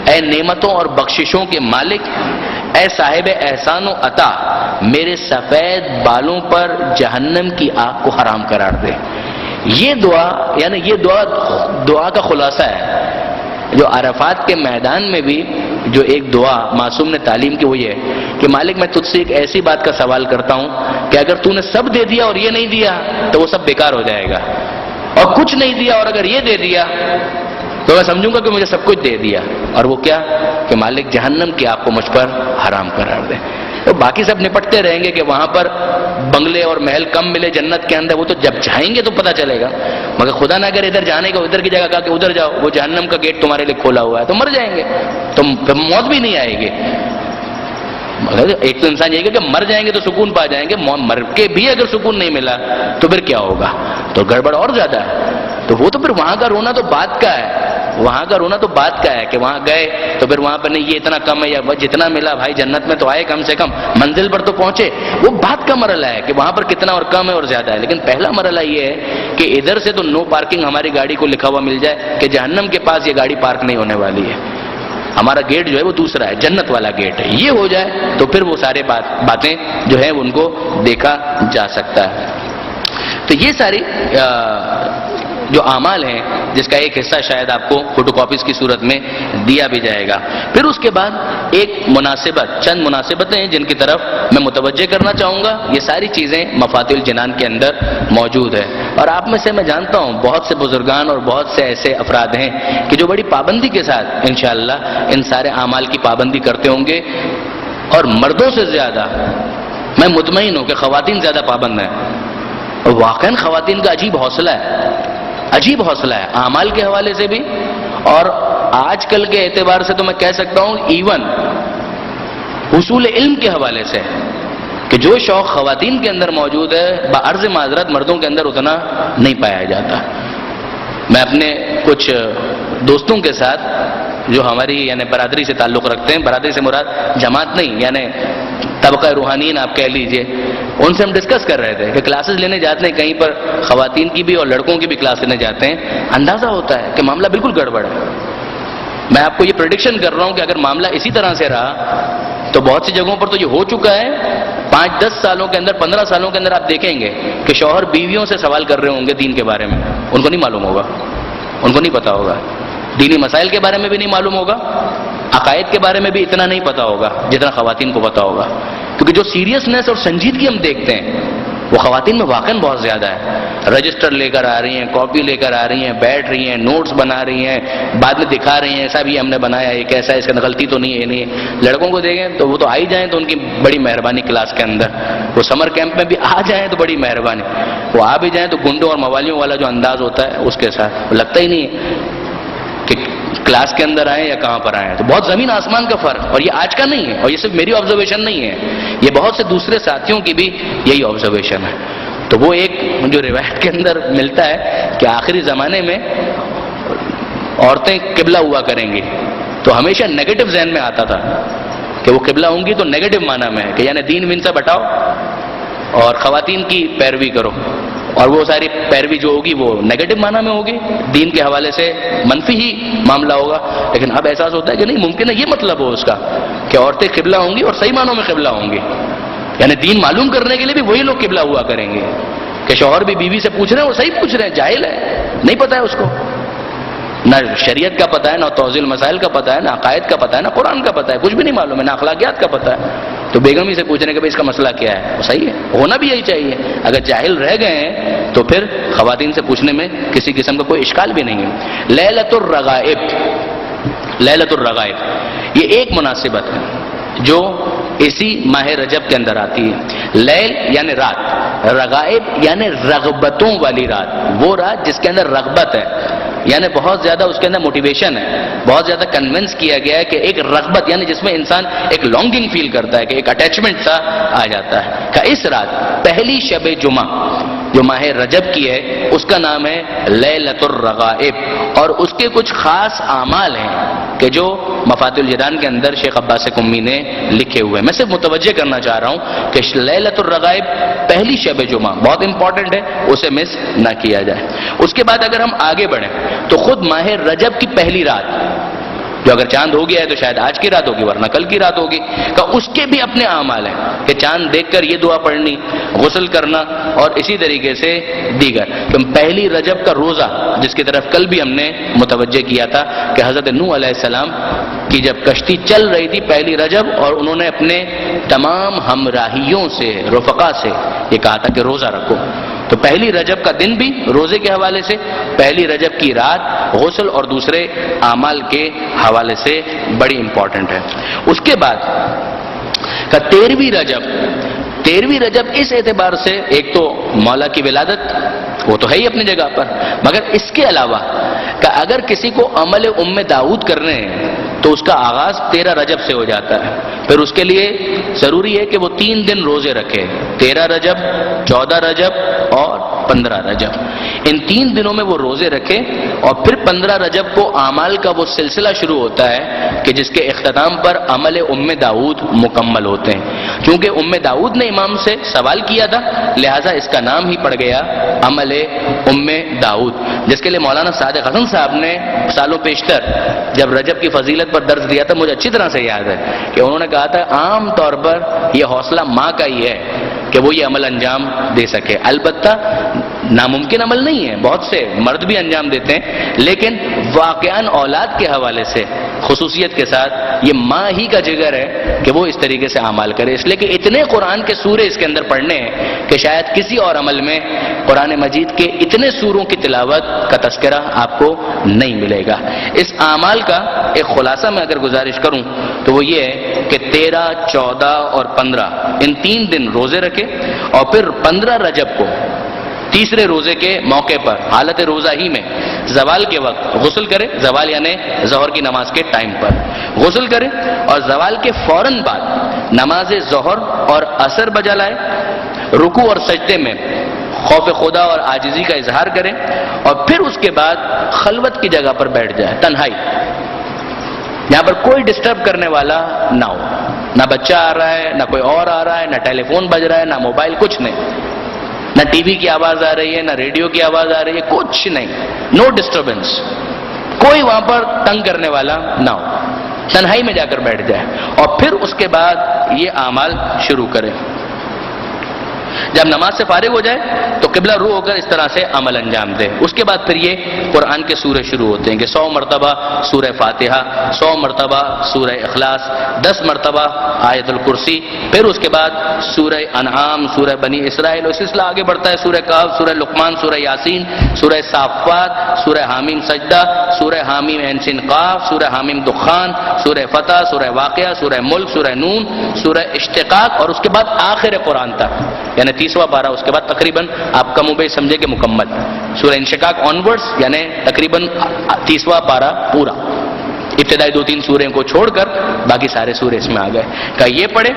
اے نعمتوں اور بخششوں کے مالک، اے صاحب احسان و عطا، میرے سفید بالوں پر جہنم کی آگ کو حرام قرار دے۔ یہ دعا، یعنی یہ دعا کا خلاصہ ہے جو عرفات کے میدان میں بھی جو ایک دعا معصوم نے تعلیم کی، وہ یہ ہے کہ مالک میں تجھ سے ایک ایسی بات کا سوال کرتا ہوں کہ اگر تو نے سب دے دیا اور یہ نہیں دیا تو وہ سب بیکار ہو جائے گا، اور کچھ نہیں دیا اور اگر یہ دے دیا تو میں سمجھوں گا کہ مجھے سب کچھ دے دیا، اور وہ کیا کہ مالک جہنم کی آگ کو مجھ پر حرام قرار دے۔ تو باقی سب نپٹتے رہیں گے کہ وہاں پر بنگلے اور محل کم ملے جنت کے اندر، وہ تو جب جائیں گے تو پتہ چلے گا، مگر خدا نہ اگر ادھر جانے کا ادھر کی جگہ کہا کہ ادھر جاؤ، وہ جہنم کا گیٹ تمہارے لیے کھولا ہوا ہے تو مر جائیں گے، تو موت بھی نہیں آئے گی۔ مگر ایک تو انسان یہ کہ مر جائیں گے تو سکون پا جائیں گے، مر کے بھی اگر سکون نہیں ملا تو پھر کیا ہوگا، تو گڑبڑ اور زیادہ ہے۔ تو وہ تو پھر وہاں کا رونا تو بات کا ہے، وہاں کا رونا تو بات کا ہے کہ وہاں گئے تو پھر وہاں پر نہیں یہ اتنا کم ہے یا جتنا ملا بھائی جنت میں تو آئے کم سے کم، منزل پر تو پہنچے، وہ بات کا مرحلہ ہے کہ وہاں پر کتنا اور کم ہے اور زیادہ ہے۔ لیکن پہلا مرحلہ یہ ہے کہ ادھر سے تو نو پارکنگ ہماری گاڑی کو لکھا ہوا مل جائے کہ جہنم کے پاس یہ گاڑی پارک نہیں ہونے والی ہے، ہمارا گیٹ جو ہے وہ دوسرا ہے، جنت والا گیٹ ہے، یہ ہو جائے تو پھر وہ سارے باتیں جو ہیں ان کو دیکھا جا سکتا ہے۔ تو یہ ساری جو اعمال ہیں جس کا ایک حصہ شاید آپ کو فوٹو کاپیز کی صورت میں دیا بھی جائے گا۔ پھر اس کے بعد ایک مناسبت، چند مناسبتیں ہیں جن کی طرف میں متوجہ کرنا چاہوں گا، یہ ساری چیزیں مفاتیح الجنان کے اندر موجود ہے، اور آپ میں سے میں جانتا ہوں بہت سے بزرگان اور بہت سے ایسے افراد ہیں کہ جو بڑی پابندی کے ساتھ انشاءاللہ ان سارے اعمال کی پابندی کرتے ہوں گے، اور مردوں سے زیادہ میں مطمئن ہوں کہ خواتین زیادہ پابند ہیں، اور واقعاً خواتین کا عجیب حوصلہ ہے، عجیب حوصلہ ہے اعمال کے حوالے سے بھی، اور آج کل کے اعتبار سے تو میں کہہ سکتا ہوں ایون حصول علم کے حوالے سے کہ جو شوق خواتین کے اندر موجود ہے بعرض معذرت مردوں کے اندر اتنا نہیں پایا جاتا۔ میں اپنے کچھ دوستوں کے ساتھ جو ہماری یعنی برادری سے تعلق رکھتے ہیں، برادری سے مراد جماعت نہیں یعنی طبقہ روحانیین آپ کہہ لیجئے، ان سے ہم ڈسکس کر رہے تھے کہ کلاسز لینے جاتے ہیں کہیں پر خواتین کی بھی اور لڑکوں کی بھی کلاس لینے جاتے ہیں، اندازہ ہوتا ہے کہ معاملہ بالکل گڑبڑ ہے۔ میں آپ کو یہ پریڈکشن کر رہا ہوں کہ اگر معاملہ اسی طرح سے رہا تو بہت سی جگہوں پر تو یہ ہو چکا ہے، 5-10 سالوں کے اندر 15 سالوں کے اندر آپ دیکھیں گے کہ شوہر بیویوں سے سوال کر رہے ہوں گے دین کے بارے میں، ان کو نہیں معلوم ہوگا، ان کو نہیں پتا ہوگا، دینی مسائل کے بارے میں بھی نہیں معلوم ہوگا، عقائد کے بارے میں بھی اتنا نہیں پتا ہوگا جتنا خواتین کو پتا ہوگا، کیونکہ جو سیریسنس اور سنجیدگی ہم دیکھتے ہیں وہ خواتین میں واقعاً بہت زیادہ ہے. رجسٹر لے کر آ رہی ہیں, کاپی لے کر آ رہی ہیں, بیٹھ رہی ہیں, نوٹس بنا رہی ہیں, بعد میں دکھا رہی ہیں ایسا بھی ہم نے بنایا, یہ کیسا ہے, اس کا غلطی تو نہیں ہے, نہیں ہے. لڑکوں کو دیکھیں تو وہ تو آئی جائیں تو ان کی بڑی مہربانی کلاس کے اندر, وہ سمر کیمپ میں بھی آ جائیں تو بڑی مہربانی, وہ آ بھی جائیں تو گنڈوں اور موالیوں والا جو انداز ہوتا ہے اس کے ساتھ لگتا ہی نہیں ہے کہ کلاس کے اندر آئیں یا کہاں پر آئیں. تو بہت زمین آسمان کا فرق, اور یہ آج کا نہیں ہے, اور یہ صرف میری آبزرویشن نہیں ہے, یہ بہت سے دوسرے ساتھیوں کی بھی یہی آبزرویشن ہے. تو وہ ایک جو روایت کے اندر ملتا ہے کہ آخری زمانے میں عورتیں قبلہ ہوا کریں گی, تو ہمیشہ نیگیٹو ذہن میں آتا تھا کہ وہ قبلہ ہوں گی تو نیگیٹو معنی میں ہے کہ یعنی دین وین سے بٹاؤ اور خواتین کی پیروی کرو, اور وہ ساری پیروی جو ہوگی وہ نیگیٹو معنی میں ہوگی, دین کے حوالے سے منفی ہی معاملہ ہوگا. لیکن اب احساس ہوتا ہے کہ نہیں, ممکن ہے یہ مطلب ہو اس کا کہ عورتیں قبلہ ہوں گی اور صحیح معنوں میں قبلہ ہوں گی, یعنی دین معلوم کرنے کے لیے بھی وہی لوگ قبلہ ہوا کریں گے کہ شوہر بھی بیوی سے پوچھ رہے ہیں, وہ صحیح پوچھ رہے ہیں, جاہل ہے, نہیں پتہ ہے اس کو, نہ شریعت کا پتہ ہے, نہ توضیح المسائل کا پتہ ہے, نہ عقائد کا پتہ ہے, نہ قرآن کا پتہ ہے, کچھ بھی نہیں معلوم ہے, نہ اخلاقیات کا پتہ ہے. تو بیگم ہی سے پوچھنے کہ بھائی اس کا مسئلہ کیا ہے, وہ صحیح ہے, ہونا بھی یہی چاہیے. اگر جاہل رہ گئے ہیں تو پھر خواتین سے پوچھنے میں کسی قسم کا کوئی اشکال بھی نہیں ہے. لیلۃ الرغائب, لیلۃ الرغائب یہ ایک مناسبت ہے جو اسی ماہ رجب کے اندر آتی ہے. لیل یعنی رات, رغائب یعنی رغبتوں والی رات, وہ رات جس کے اندر رغبت ہے, یعنی بہت زیادہ اس کے اندر موٹیویشن ہے, بہت زیادہ کنونس کیا گیا ہے کہ ایک رغبت یعنی جس میں انسان ایک لانگنگ فیل کرتا ہے, کہ ایک اٹیچمنٹ سا آ جاتا ہے. کہ اس رات پہلی شب جمعہ جو ماہ رجب کی ہے اس کا نام ہے لیلۃ الرغائب, اور اس کے کچھ خاص اعمال ہیں کہ جو مفاتیح الجنان کے اندر شیخ عباس قمی نے لکھے ہوئے ہیں. میں صرف متوجہ کرنا چاہ رہا ہوں کہ لیلۃ الرغائب پہلی شب جمعہ بہت امپورٹنٹ ہے, اسے مس نہ کیا جائے. اس کے بعد اگر ہم آگے بڑھیں تو خود ماہ رجب کی پہلی رات, جو اگر چاند ہو گیا ہے تو شاید آج کی رات ہوگی ورنہ کل کی رات ہوگی, کہ اس کے بھی اپنے اعمال ہیں کہ چاند دیکھ کر یہ دعا پڑھنی, غسل کرنا, اور اسی طریقے سے دیگر. کہ پہلی رجب کا روزہ جس کی طرف کل بھی ہم نے متوجہ کیا تھا کہ حضرت نوح علیہ السلام کی جب کشتی چل رہی تھی پہلی رجب, اور انہوں نے اپنے تمام ہمراہیوں سے, رفقا سے یہ کہا تھا کہ روزہ رکھو. تو پہلی رجب کا دن بھی روزے کے حوالے سے, پہلی رجب کی رات غسل اور دوسرے اعمال کے حوالے سے بڑی امپورٹنٹ ہے. اس کے بعد کا 13ویں رجب, 13ویں رجب اس اعتبار سے ایک تو مولا کی ولادت وہ تو ہے ہی اپنی جگہ پر, مگر اس کے علاوہ کہ اگر کسی کو عمل داؤد کرنے ہیں تو اس کا آغاز 13 رجب سے ہو جاتا ہے. پھر اس کے لیے ضروری ہے کہ وہ 3 دن روزے رکھے, 13 رجب, 14 رجب اور 15 رجب. ان 3 دنوں میں وہ روزے رکھے, اور پھر 15 رجب کو اعمال کا وہ سلسلہ شروع ہوتا ہے کہ جس کے اختتام پر عمل داؤد مکمل ہوتے ہیں. چونکہ داؤد نے امام سے سوال کیا تھا, لہٰذا اس کا نام ہی پڑ گیا عمل داؤد, جس کے لیے مولانا صادق حسن صاحب نے سالوں پیشتر جب رجب کی فضیلت پر درس دیا تھا, مجھے اچھی طرح سے یاد ہے کہ انہوں نے کہا تھا عام طور پر یہ حوصلہ ماں کا ہی ہے کہ وہ یہ عمل انجام دے سکے. البتہ ناممکن عمل نہیں ہے, بہت سے مرد بھی انجام دیتے ہیں, لیکن واقعاً اولاد کے حوالے سے خصوصیت کے ساتھ یہ ماں ہی کا جگر ہے کہ وہ اس طریقے سے اعمال کرے. اس لیے کہ اتنے قرآن کے سورے اس کے اندر پڑھنے ہیں کہ شاید کسی اور عمل میں قرآن مجید کے اتنے سوروں کی تلاوت کا تذکرہ آپ کو نہیں ملے گا. اس اعمال کا ایک خلاصہ میں اگر گزارش کروں تو وہ یہ ہے کہ 13, 14 اور 15 ان 3 دن روزے رکھے, اور پھر 15 رجب کو تیسرے روزے کے موقع پر حالت روزہ ہی میں زوال کے وقت غسل کرے, زوال یعنی ظہر کی نماز کے ٹائم پر غسل کرے, اور زوال کے فوراً بعد نماز ظہر اور عصر بجا لائے, رکوع اور سجدے میں خوف خدا اور عاجزی کا اظہار کرے, اور پھر اس کے بعد خلوت کی جگہ پر بیٹھ جائے, تنہائی, یہاں پر کوئی ڈسٹرب کرنے والا نہ ہو, نہ بچہ آ رہا ہے, نہ کوئی اور آ رہا ہے, نہ ٹیلی فون بج رہا ہے, نہ موبائل, کچھ نہیں, نہ ٹی وی کی آواز آ رہی ہے, نہ ریڈیو کی آواز آ رہی ہے, کچھ نہیں, نو ڈسٹربنس, کوئی وہاں پر تنگ کرنے والا نہ ہو, تنہائی میں جا کر بیٹھ جائے, اور پھر اس کے بعد یہ اعمال شروع کرے. جب نماز سے فارغ ہو جائے تو قبلہ رو ہو کر اس طرح سے عمل انجام دے. اس کے بعد پھر یہ قرآن کے سورے شروع ہوتے ہیں کہ 100 مرتبہ سورہ فاتحہ، 100 مرتبہ سورہ اخلاص، 10 مرتبہ آیت الکرسی، پھر اس کے بعد سورہ انعام، سورہ بنی اسرائیل، اور سلسلہ آگے بڑھتا ہے، سورہ کہف، سورہ لقمان، سورہ یاسین، سورہ صافات، سورہ حامیم سجدہ، سورہ حامیم عین سین قاف، سورہ حامیم دخان، سورہ فتح، سورہ واقعہ، سورہ ملک، سورہ نون، سورہ اشتقاق، اور اس کے بعد آخر قرآن تک، یعنی 30واں پارہ. اس کے بعد تقریباً آپ کم و بیش سمجھے کہ مکمل سورہ انشقاق آنورڈز، یعنی تقریباً 30واں پارہ پورا. ابتدائی 2-3 سورے کو چھوڑ کر باقی سارے سورے اس میں آ گئے. کہ یہ پڑھے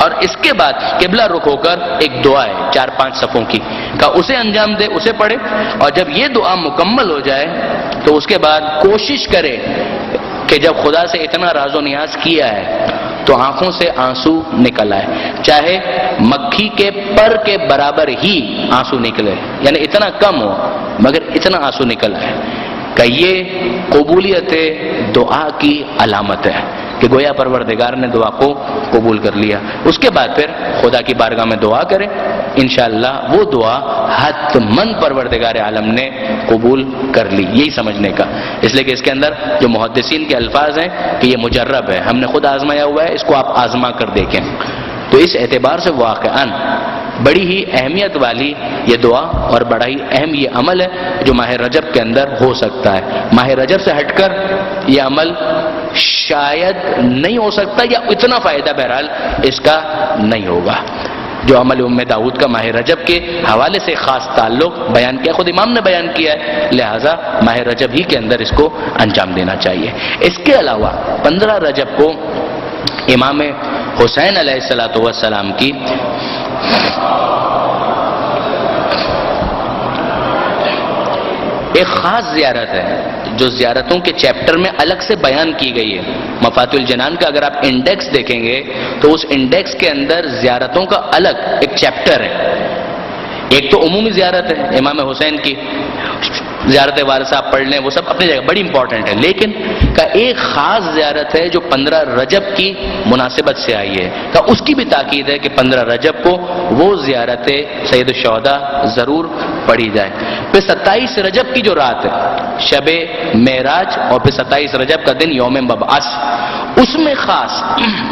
اور اس کے بعد قبلہ رخ ہو کر ایک دعا ہے 4-5 صفوں کی، کہ اسے انجام دے، اسے پڑھے. اور جب یہ دعا مکمل ہو جائے تو اس کے بعد کوشش کرے کہ جب خدا سے اتنا راز و نیاز کیا ہے تو آنکھوں سے آنسو نکل آئے، چاہے مکھی کے پر کے برابر ہی آنسو نکلے، یعنی اتنا کم ہو مگر اتنا آنسو نکل آئے. کہ یہ قبولیت دعا کی علامت ہے کہ گویا پروردگار نے دعا کو قبول کر لیا. اس کے بعد پھر خدا کی بارگاہ میں دعا کریں، انشاءاللہ وہ دعا حتماً پروردگار عالم نے قبول کر لی. یہی سمجھنے کا، اس لیے کہ اس کے اندر جو محدثین کے الفاظ ہیں کہ یہ مجرب ہے، ہم نے خود آزمایا ہوا ہے، اس کو آپ آزما کر دیکھیں. تو اس اعتبار سے واقعاً بڑی ہی اہمیت والی یہ دعا اور بڑا ہی اہم یہ عمل ہے جو ماہ رجب کے اندر ہو سکتا ہے. ماہ رجب سے ہٹ کر یہ عمل شاید نہیں ہو سکتا، یا اتنا فائدہ بہرحال اس کا نہیں ہوگا. جو عمل ام داؤد کا ماہ رجب کے حوالے سے خاص تعلق بیان کیا، خود امام نے بیان کیا ہے، لہٰذا ماہ رجب ہی کے اندر اس کو انجام دینا چاہیے. اس کے علاوہ 15 رجب کو امام حسین علیہ السلام کی ایک خاص زیارت ہے جو زیارتوں کے چیپٹر میں الگ سے بیان کی گئی ہے. مفاتیح الجنان کا اگر آپ انڈیکس دیکھیں گے تو اس انڈیکس کے اندر زیارتوں کا الگ ایک چیپٹر ہے. ایک تو عمومی زیارت ہے امام حسین کی، زیارت وارثہ آپ پڑھ لیں، وہ سب اپنی جگہ بڑی امپورٹنٹ ہے. لیکن کا ایک خاص زیارت ہے جو 15 رجب کی مناسبت سے آئی ہے، کہ اس کی بھی تاکید ہے کہ 15 رجب کو وہ زیارت سید الشہداء ضرور پڑھی جائے. پھر 27 رجب کی جو رات ہے شب معراج، اور پھر 27 رجب کا دن یوم مبعث، اس میں خاص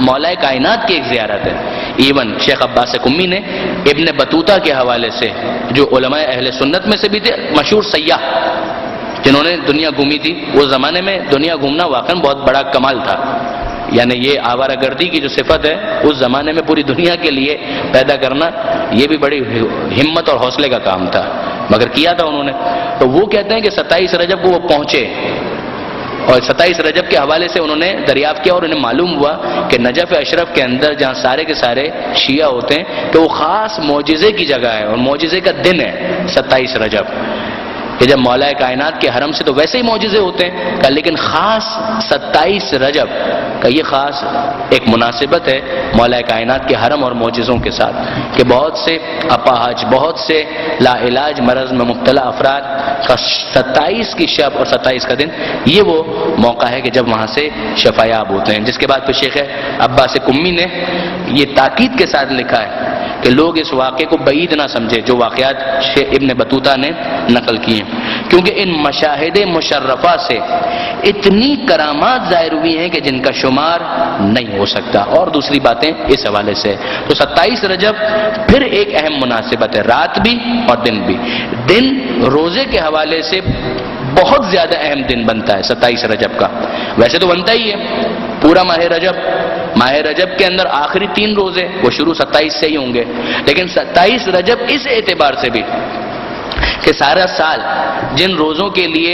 مولا کائنات کی ایک زیارت ہے. ایون شیخ عباس قمی نے ابن بطوطہ کے حوالے سے، جو علماء اہل سنت میں سے بھی تھے، مشہور سیاح جنہوں نے دنیا گھومی تھی، اس زمانے میں دنیا گھومنا واقعا بہت بڑا کمال تھا. یعنی یہ آوارہ گردی کی جو صفت ہے اس زمانے میں پوری دنیا کے لیے پیدا کرنا، یہ بھی بڑی ہمت اور حوصلے کا کام تھا، مگر کیا تھا انہوں نے. تو وہ کہتے ہیں کہ 27 رجب کو وہ پہنچے، اور 27 رجب کے حوالے سے انہوں نے دریافت کیا اور انہیں معلوم ہوا کہ نجف اشرف کے اندر جہاں سارے کے سارے شیعہ ہوتے ہیں تو وہ خاص معجزے کی جگہ ہے اور معجزے کا دن ہے 27 رجب، کہ جب مولا کائنات کے حرم سے تو ویسے ہی معجزے ہوتے ہیں، لیکن خاص 27 رجب کا یہ خاص ایک مناسبت ہے مولا کائنات کے حرم اور معجزوں کے ساتھ، کہ بہت سے اپاہج، بہت سے لا علاج مرض میں مبتلا افراد کا 27 کی شب اور 27 کا دن یہ وہ موقع ہے کہ جب وہاں سے شفایاب ہوتے ہیں. جس کے بعد پھر شیخ عباس قمی نے یہ تاکید کے ساتھ لکھا ہے کہ لوگ اس واقعے کو بعید نہ سمجھے جو واقعات شیخ ابن بطوطہ نے نقل کیے ہیں، کیونکہ ان مشاہد مشرفہ سے اتنی کرامات ظاہر ہوئی ہیں کہ جن کا شمار نہیں ہو سکتا. اور دوسری باتیں اس حوالے سے، تو 27 رجب پھر ایک اہم مناسبت ہے، رات بھی اور دن بھی. دن روزے کے حوالے سے بہت زیادہ اہم دن بنتا ہے 27 رجب کا، ویسے تو بنتا ہی ہے پورا ماہ رجب. ماہ رجب کے اندر آخری 3 روزے وہ شروع 27 سے ہی ہوں گے، لیکن 27 رجب اس اعتبار سے بھی کہ سارا سال جن روزوں کے لیے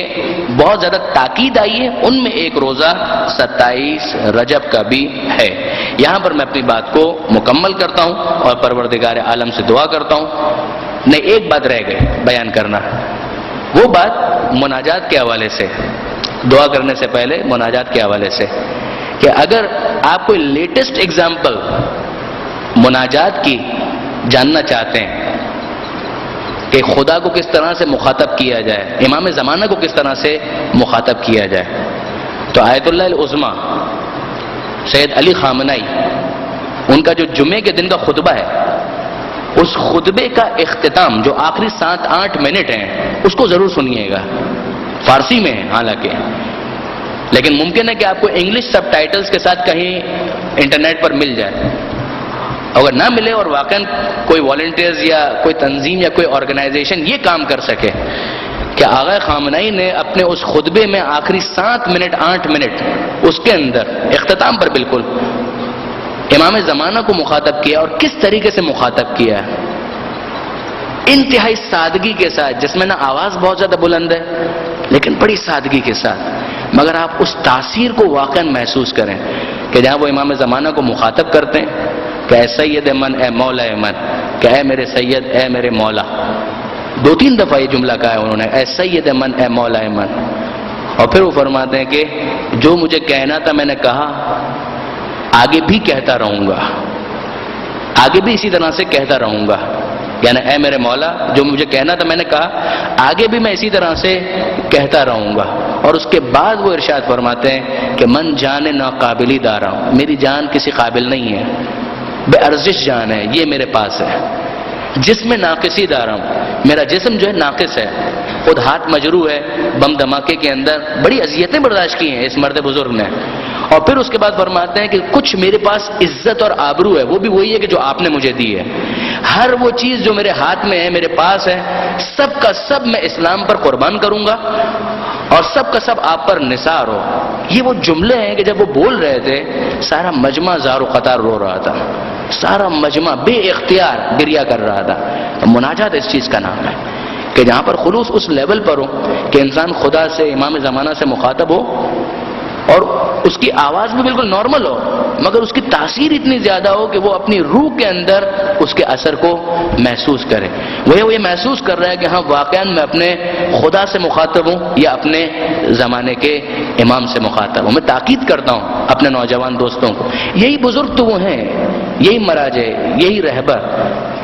بہت زیادہ تاکید آئی ہے ان میں ایک روزہ 27 رجب کا بھی ہے. یہاں پر میں اپنی بات کو مکمل کرتا ہوں اور پروردگار عالم سے دعا کرتا ہوں. نہیں، ایک بات رہ گئی بیان کرنا، وہ بات مناجات کے حوالے سے، دعا کرنے سے پہلے مناجات کے حوالے سے، کہ اگر آپ کوئی لیٹسٹ ایگزامپل مناجات کی جاننا چاہتے ہیں کہ خدا کو کس طرح سے مخاطب کیا جائے، امام زمانہ کو کس طرح سے مخاطب کیا جائے، تو آیت اللہ العظمیٰ سید علی خامنائی ان کا جو جمعے کے دن کا خطبہ ہے اس خطبے کا اختتام جو آخری 7-8 منٹ ہیں اس کو ضرور سنیے گا. فارسی میں ہے حالانکہ، لیکن ممکن ہے کہ آپ کو انگلش سب ٹائٹلز کے ساتھ کہیں انٹرنیٹ پر مل جائے. اگر نہ ملے اور واقعاً کوئی والنٹیئرز یا کوئی تنظیم یا کوئی آرگنائزیشن یہ کام کر سکے کہ آغا خامنہئی نے اپنے اس خطبے میں آخری 7 منٹ 8 منٹ اس کے اندر اختتام پر بالکل امام زمانہ کو مخاطب کیا، اور کس طریقے سے مخاطب کیا ہے، انتہائی سادگی کے ساتھ، جس میں نہ آواز بہت زیادہ بلند ہے لیکن بڑی سادگی کے ساتھ، مگر آپ اس تاثیر کو واقعا محسوس کریں کہ جہاں وہ امام زمانہ کو مخاطب کرتے ہیں کہ اے سید من، اے مولا من، کہ اے میرے سید، اے میرے مولا. 2-3 دفعہ یہ جملہ کہا ہے انہوں نے، اے سید من، اے مولا من. اور پھر وہ فرماتے ہیں کہ جو مجھے کہنا تھا میں نے کہا، آگے بھی کہتا رہوں گا، آگے بھی اسی طرح سے کہتا رہوں گا. یعنی اے میرے مولا، جو مجھے کہنا تھا میں نے کہا، آگے بھی میں اسی طرح سے کہتا رہوں گا. اور اس کے بعد وہ ارشاد فرماتے ہیں کہ من جان ناقابلی دارا، میری جان کسی قابل نہیں ہے، بے ارزش جان ہے، یہ میرے پاس ہے. جسم ناقصی دارا، میرا جسم جو ہے ناقص ہے، خود ہاتھ مجروح ہے، بم دھماکے کے اندر بڑی اذیتیں برداشت کی ہیں اس مرد بزرگ نے. اور پھر اس کے بعد فرماتے ہیں کہ کچھ میرے پاس عزت اور آبرو ہے، وہ بھی وہی ہے کہ جو آپ نے مجھے دی ہے. ہر وہ چیز جو میرے ہاتھ میں ہے، میرے پاس ہے، سب کا سب میں اسلام پر قربان کروں گا، اور سب کا سب آپ پر نثار ہو. یہ وہ جملے ہیں کہ جب وہ بول رہے تھے سارا مجمع زار و قطار رو رہا تھا، سارا مجمع بے اختیار گریہ کر رہا تھا. مناجات اس چیز کا نام ہے کہ جہاں پر خلوص اس لیول پر ہو کہ انسان خدا سے، امام زمانہ سے مخاطب ہو، اور اس کی آواز بھی بالکل نارمل ہو، مگر اس کی تاثیر اتنی زیادہ ہو کہ وہ اپنی روح کے اندر اس کے اثر کو محسوس کرے. وہ یہ محسوس کر رہا ہے کہ ہاں واقعاً میں اپنے خدا سے مخاطب ہوں یا اپنے زمانے کے امام سے مخاطب ہوں. میں تاکید کرتا ہوں اپنے نوجوان دوستوں کو، یہی بزرگ تو وہ ہیں، یہی مراجع، یہی رہبر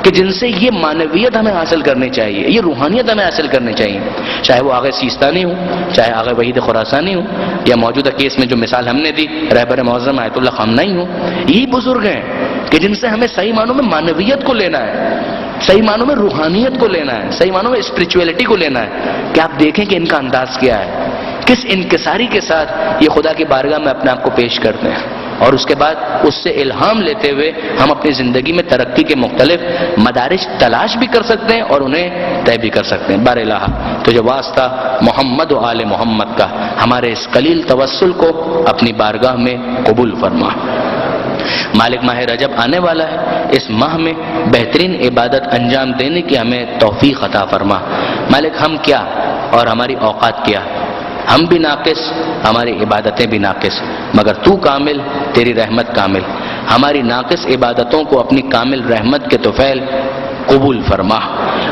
کہ جن سے یہ معنویت ہمیں حاصل کرنی چاہیے، یہ روحانیت ہمیں حاصل کرنی چاہیے. چاہے وہ آغا سیستانی ہوں، چاہے آغا وحید خراسانی ہوں، یا موجودہ کیس میں جو مثال ہم نے دی رہبر معظم آیت اللہ خامنہئی ہوں. یہی بزرگ ہیں کہ جن سے ہمیں صحیح معنوں میں معنویت کو لینا ہے، صحیح معنوں میں روحانیت کو لینا ہے، صحیح معنوں میں اسپرچویلٹی کو لینا ہے. کہ آپ دیکھیں کہ ان کا انداز کیا ہے، کس انکساری کے ساتھ یہ خدا کی بارگاہ میں اپنے آپ کو پیش کرتے ہیں، اور اس کے بعد اس سے الہام لیتے ہوئے ہم اپنی زندگی میں ترقی کے مختلف مدارج تلاش بھی کر سکتے ہیں اور انہیں طے بھی کر سکتے ہیں. بار الہ تجھے واسطہ محمد و آل محمد کا، ہمارے اس قلیل توسل کو اپنی بارگاہ میں قبول فرما. مالک ماہ رجب آنے والا ہے، اس ماہ میں بہترین عبادت انجام دینے کی ہمیں توفیق عطا فرما. مالک ہم کیا اور ہماری اوقات کیا، ہم بھی ناقص، ہماری عبادتیں بھی ناقص، مگر تو کامل، تیری رحمت کامل. ہماری ناقص عبادتوں کو اپنی کامل رحمت کے طفیل قبول فرما.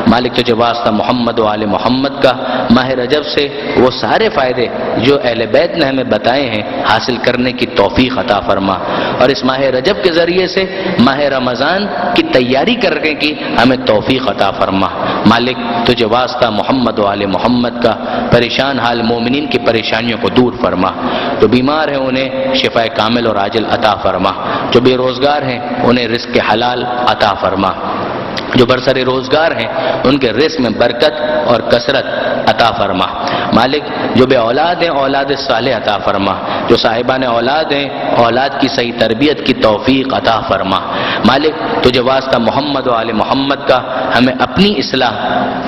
مالک تجھے واسطہ محمد و آل محمد کا ماہ رجب سے وہ سارے فائدے جو اہل بیت نے ہمیں بتائے ہیں حاصل کرنے کی توفیق عطا فرما، اور اس ماہ رجب کے ذریعے سے ماہ رمضان کی تیاری کرنے کی ہمیں توفیق عطا فرما. مالک تجھے واسطہ محمد و آل محمد کا پریشان حال مومنین کی پریشانیوں کو دور فرما. جو بیمار ہیں انہیں شفا کامل اور عاجل عطا فرما. جو بے روزگار ہیں انہیں رزق حلال عطا فرما. جو برسر روزگار ہیں ان کے رزق میں برکت اور کثرت عطا فرما. مالک جو بے اولاد ہیں اولاد صالح عطا فرما. جو صاحبان اولاد ہیں اولاد کی صحیح تربیت کی توفیق عطا فرما. مالک تجھے واسطہ محمد و آل محمد کا ہمیں اپنی اصلاح،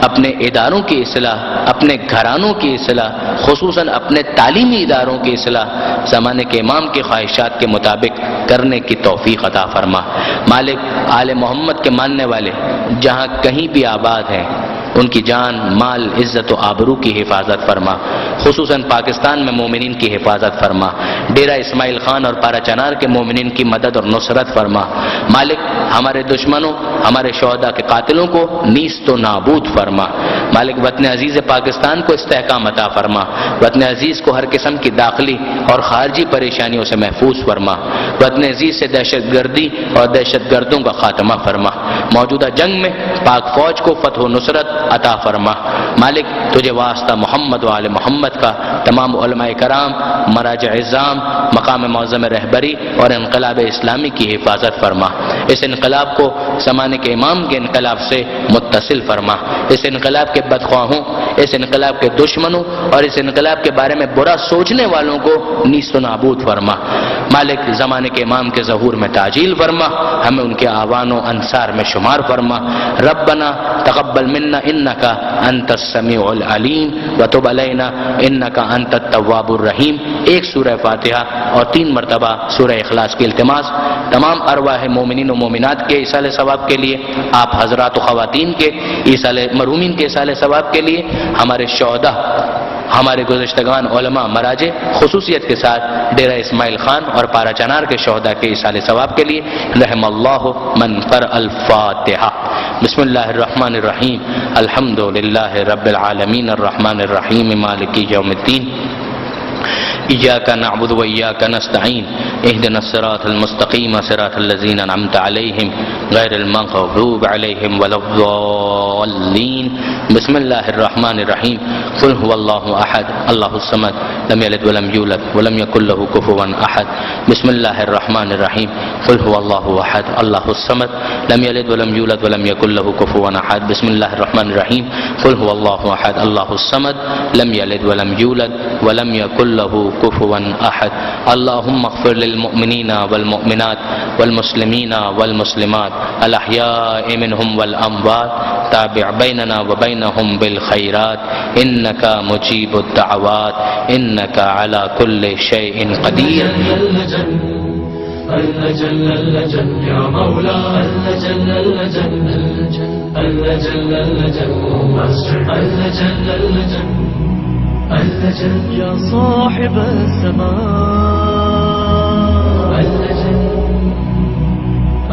اپنے اداروں کی اصلاح، اپنے گھرانوں کی اصلاح، خصوصاً اپنے تعلیمی اداروں کی اصلاح زمانے کے امام کی خواہشات کے مطابق کرنے کی توفیق عطا فرما. مالک آل محمد کے ماننے والے جہاں کہیں بھی آباد ہیں ان کی جان، مال، عزت و آبرو کی حفاظت فرما. خصوصاً پاکستان میں مومنین کی حفاظت فرما. ڈیرہ اسماعیل خان اور پارا چنار کے مومنین کی مدد اور نصرت فرما. مالک ہمارے دشمنوں، ہمارے شہداء کے قاتلوں کو نیست و نابود فرما. مالک وطن عزیز پاکستان کو استحکام عطا فرما، وطن عزیز کو ہر قسم کی داخلی اور خارجی پریشانیوں سے محفوظ فرما، وطن عزیز سے دہشت گردی اور دہشت گردوں کا خاتمہ فرما، موجودہ جنگ میں پاک فوج کو فتح و نصرت عطا فرما۔ مالک تجھے واسطہ محمد و آل محمد کا، تمام علماء کرام، مراجع عظام، مقام معظم رہبری اور انقلاب اسلامی کی حفاظت فرما۔ اس انقلاب کو زمانے کے امام کے انقلاب سے متصل فرما، اس انقلاب کے بدخواہوں، اس انقلاب کے دشمنوں اور اس انقلاب کے بارے میں برا سوچنے والوں کو نیست و نابود فرما۔ مالک زمانے کے امام کے ظہور میں تعجیل فرما، ہمیں ان کے آوان و انصار میں شمار فرما۔ ربنا تقبل منا انک انت السمیع العلیم وتب علینا انک انت التواب الرحیم۔ ایک سورہ فاتحہ اور 3 مرتبہ سورہ اخلاص کی التماس تمام ارواح مومنین و مومنات کے ایصال ثواب کے لیے، آپ حضرات و خواتین کے مرحومین کے ایصال ثواب کے لیے، ہمارے شہداء، ہمارے گزشتگان علماء مراجع خصوصیت کے ساتھ ڈیرہ اسماعیل خان اور پارا چنار کے شہداء کے ایصال ثواب کے لیے، رحم اللہ من قرأ الفاتحہ۔ بسم اللہ الرحمن الرحیم، الحمد للہ رب العالمین الرحمن الرحیم مالک یوم الدین، إياك نعبد وإياك نستعين اهدنا الصراط المستقيم صراط الذين أنعمت عليهم غير المغضوب عليهم ولا الضالين بسم الله الرحمن الرحيم قل هو الله أحد الله الصمد لم يلد ولم يولد ولم يكن له كفوا أحد بسم الله الرحمن الرحيم قل هو الله أحد الله الصمد لم يلد ولم يولد ولم يكن له كفوا أحد بسم الله الرحمن الرحيم قل هو الله أحد الله الصمد لم يلد ولم يولد ولم يكن له كفوا أحد اللهم اغفر للمؤمنين والمؤمنات والمسلمين والمسلمات الأحياء منهم والأموات تابع بيننا وبينهم بالخيرات إنك مجيب الدعوات إنك على كل شيء قدير
اللجن اللجن يا مولا اللجن اللجن اللجن اللجن اللجن اللجن اللجن يا صاحب السماء اللجن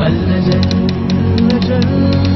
اللجن اللجن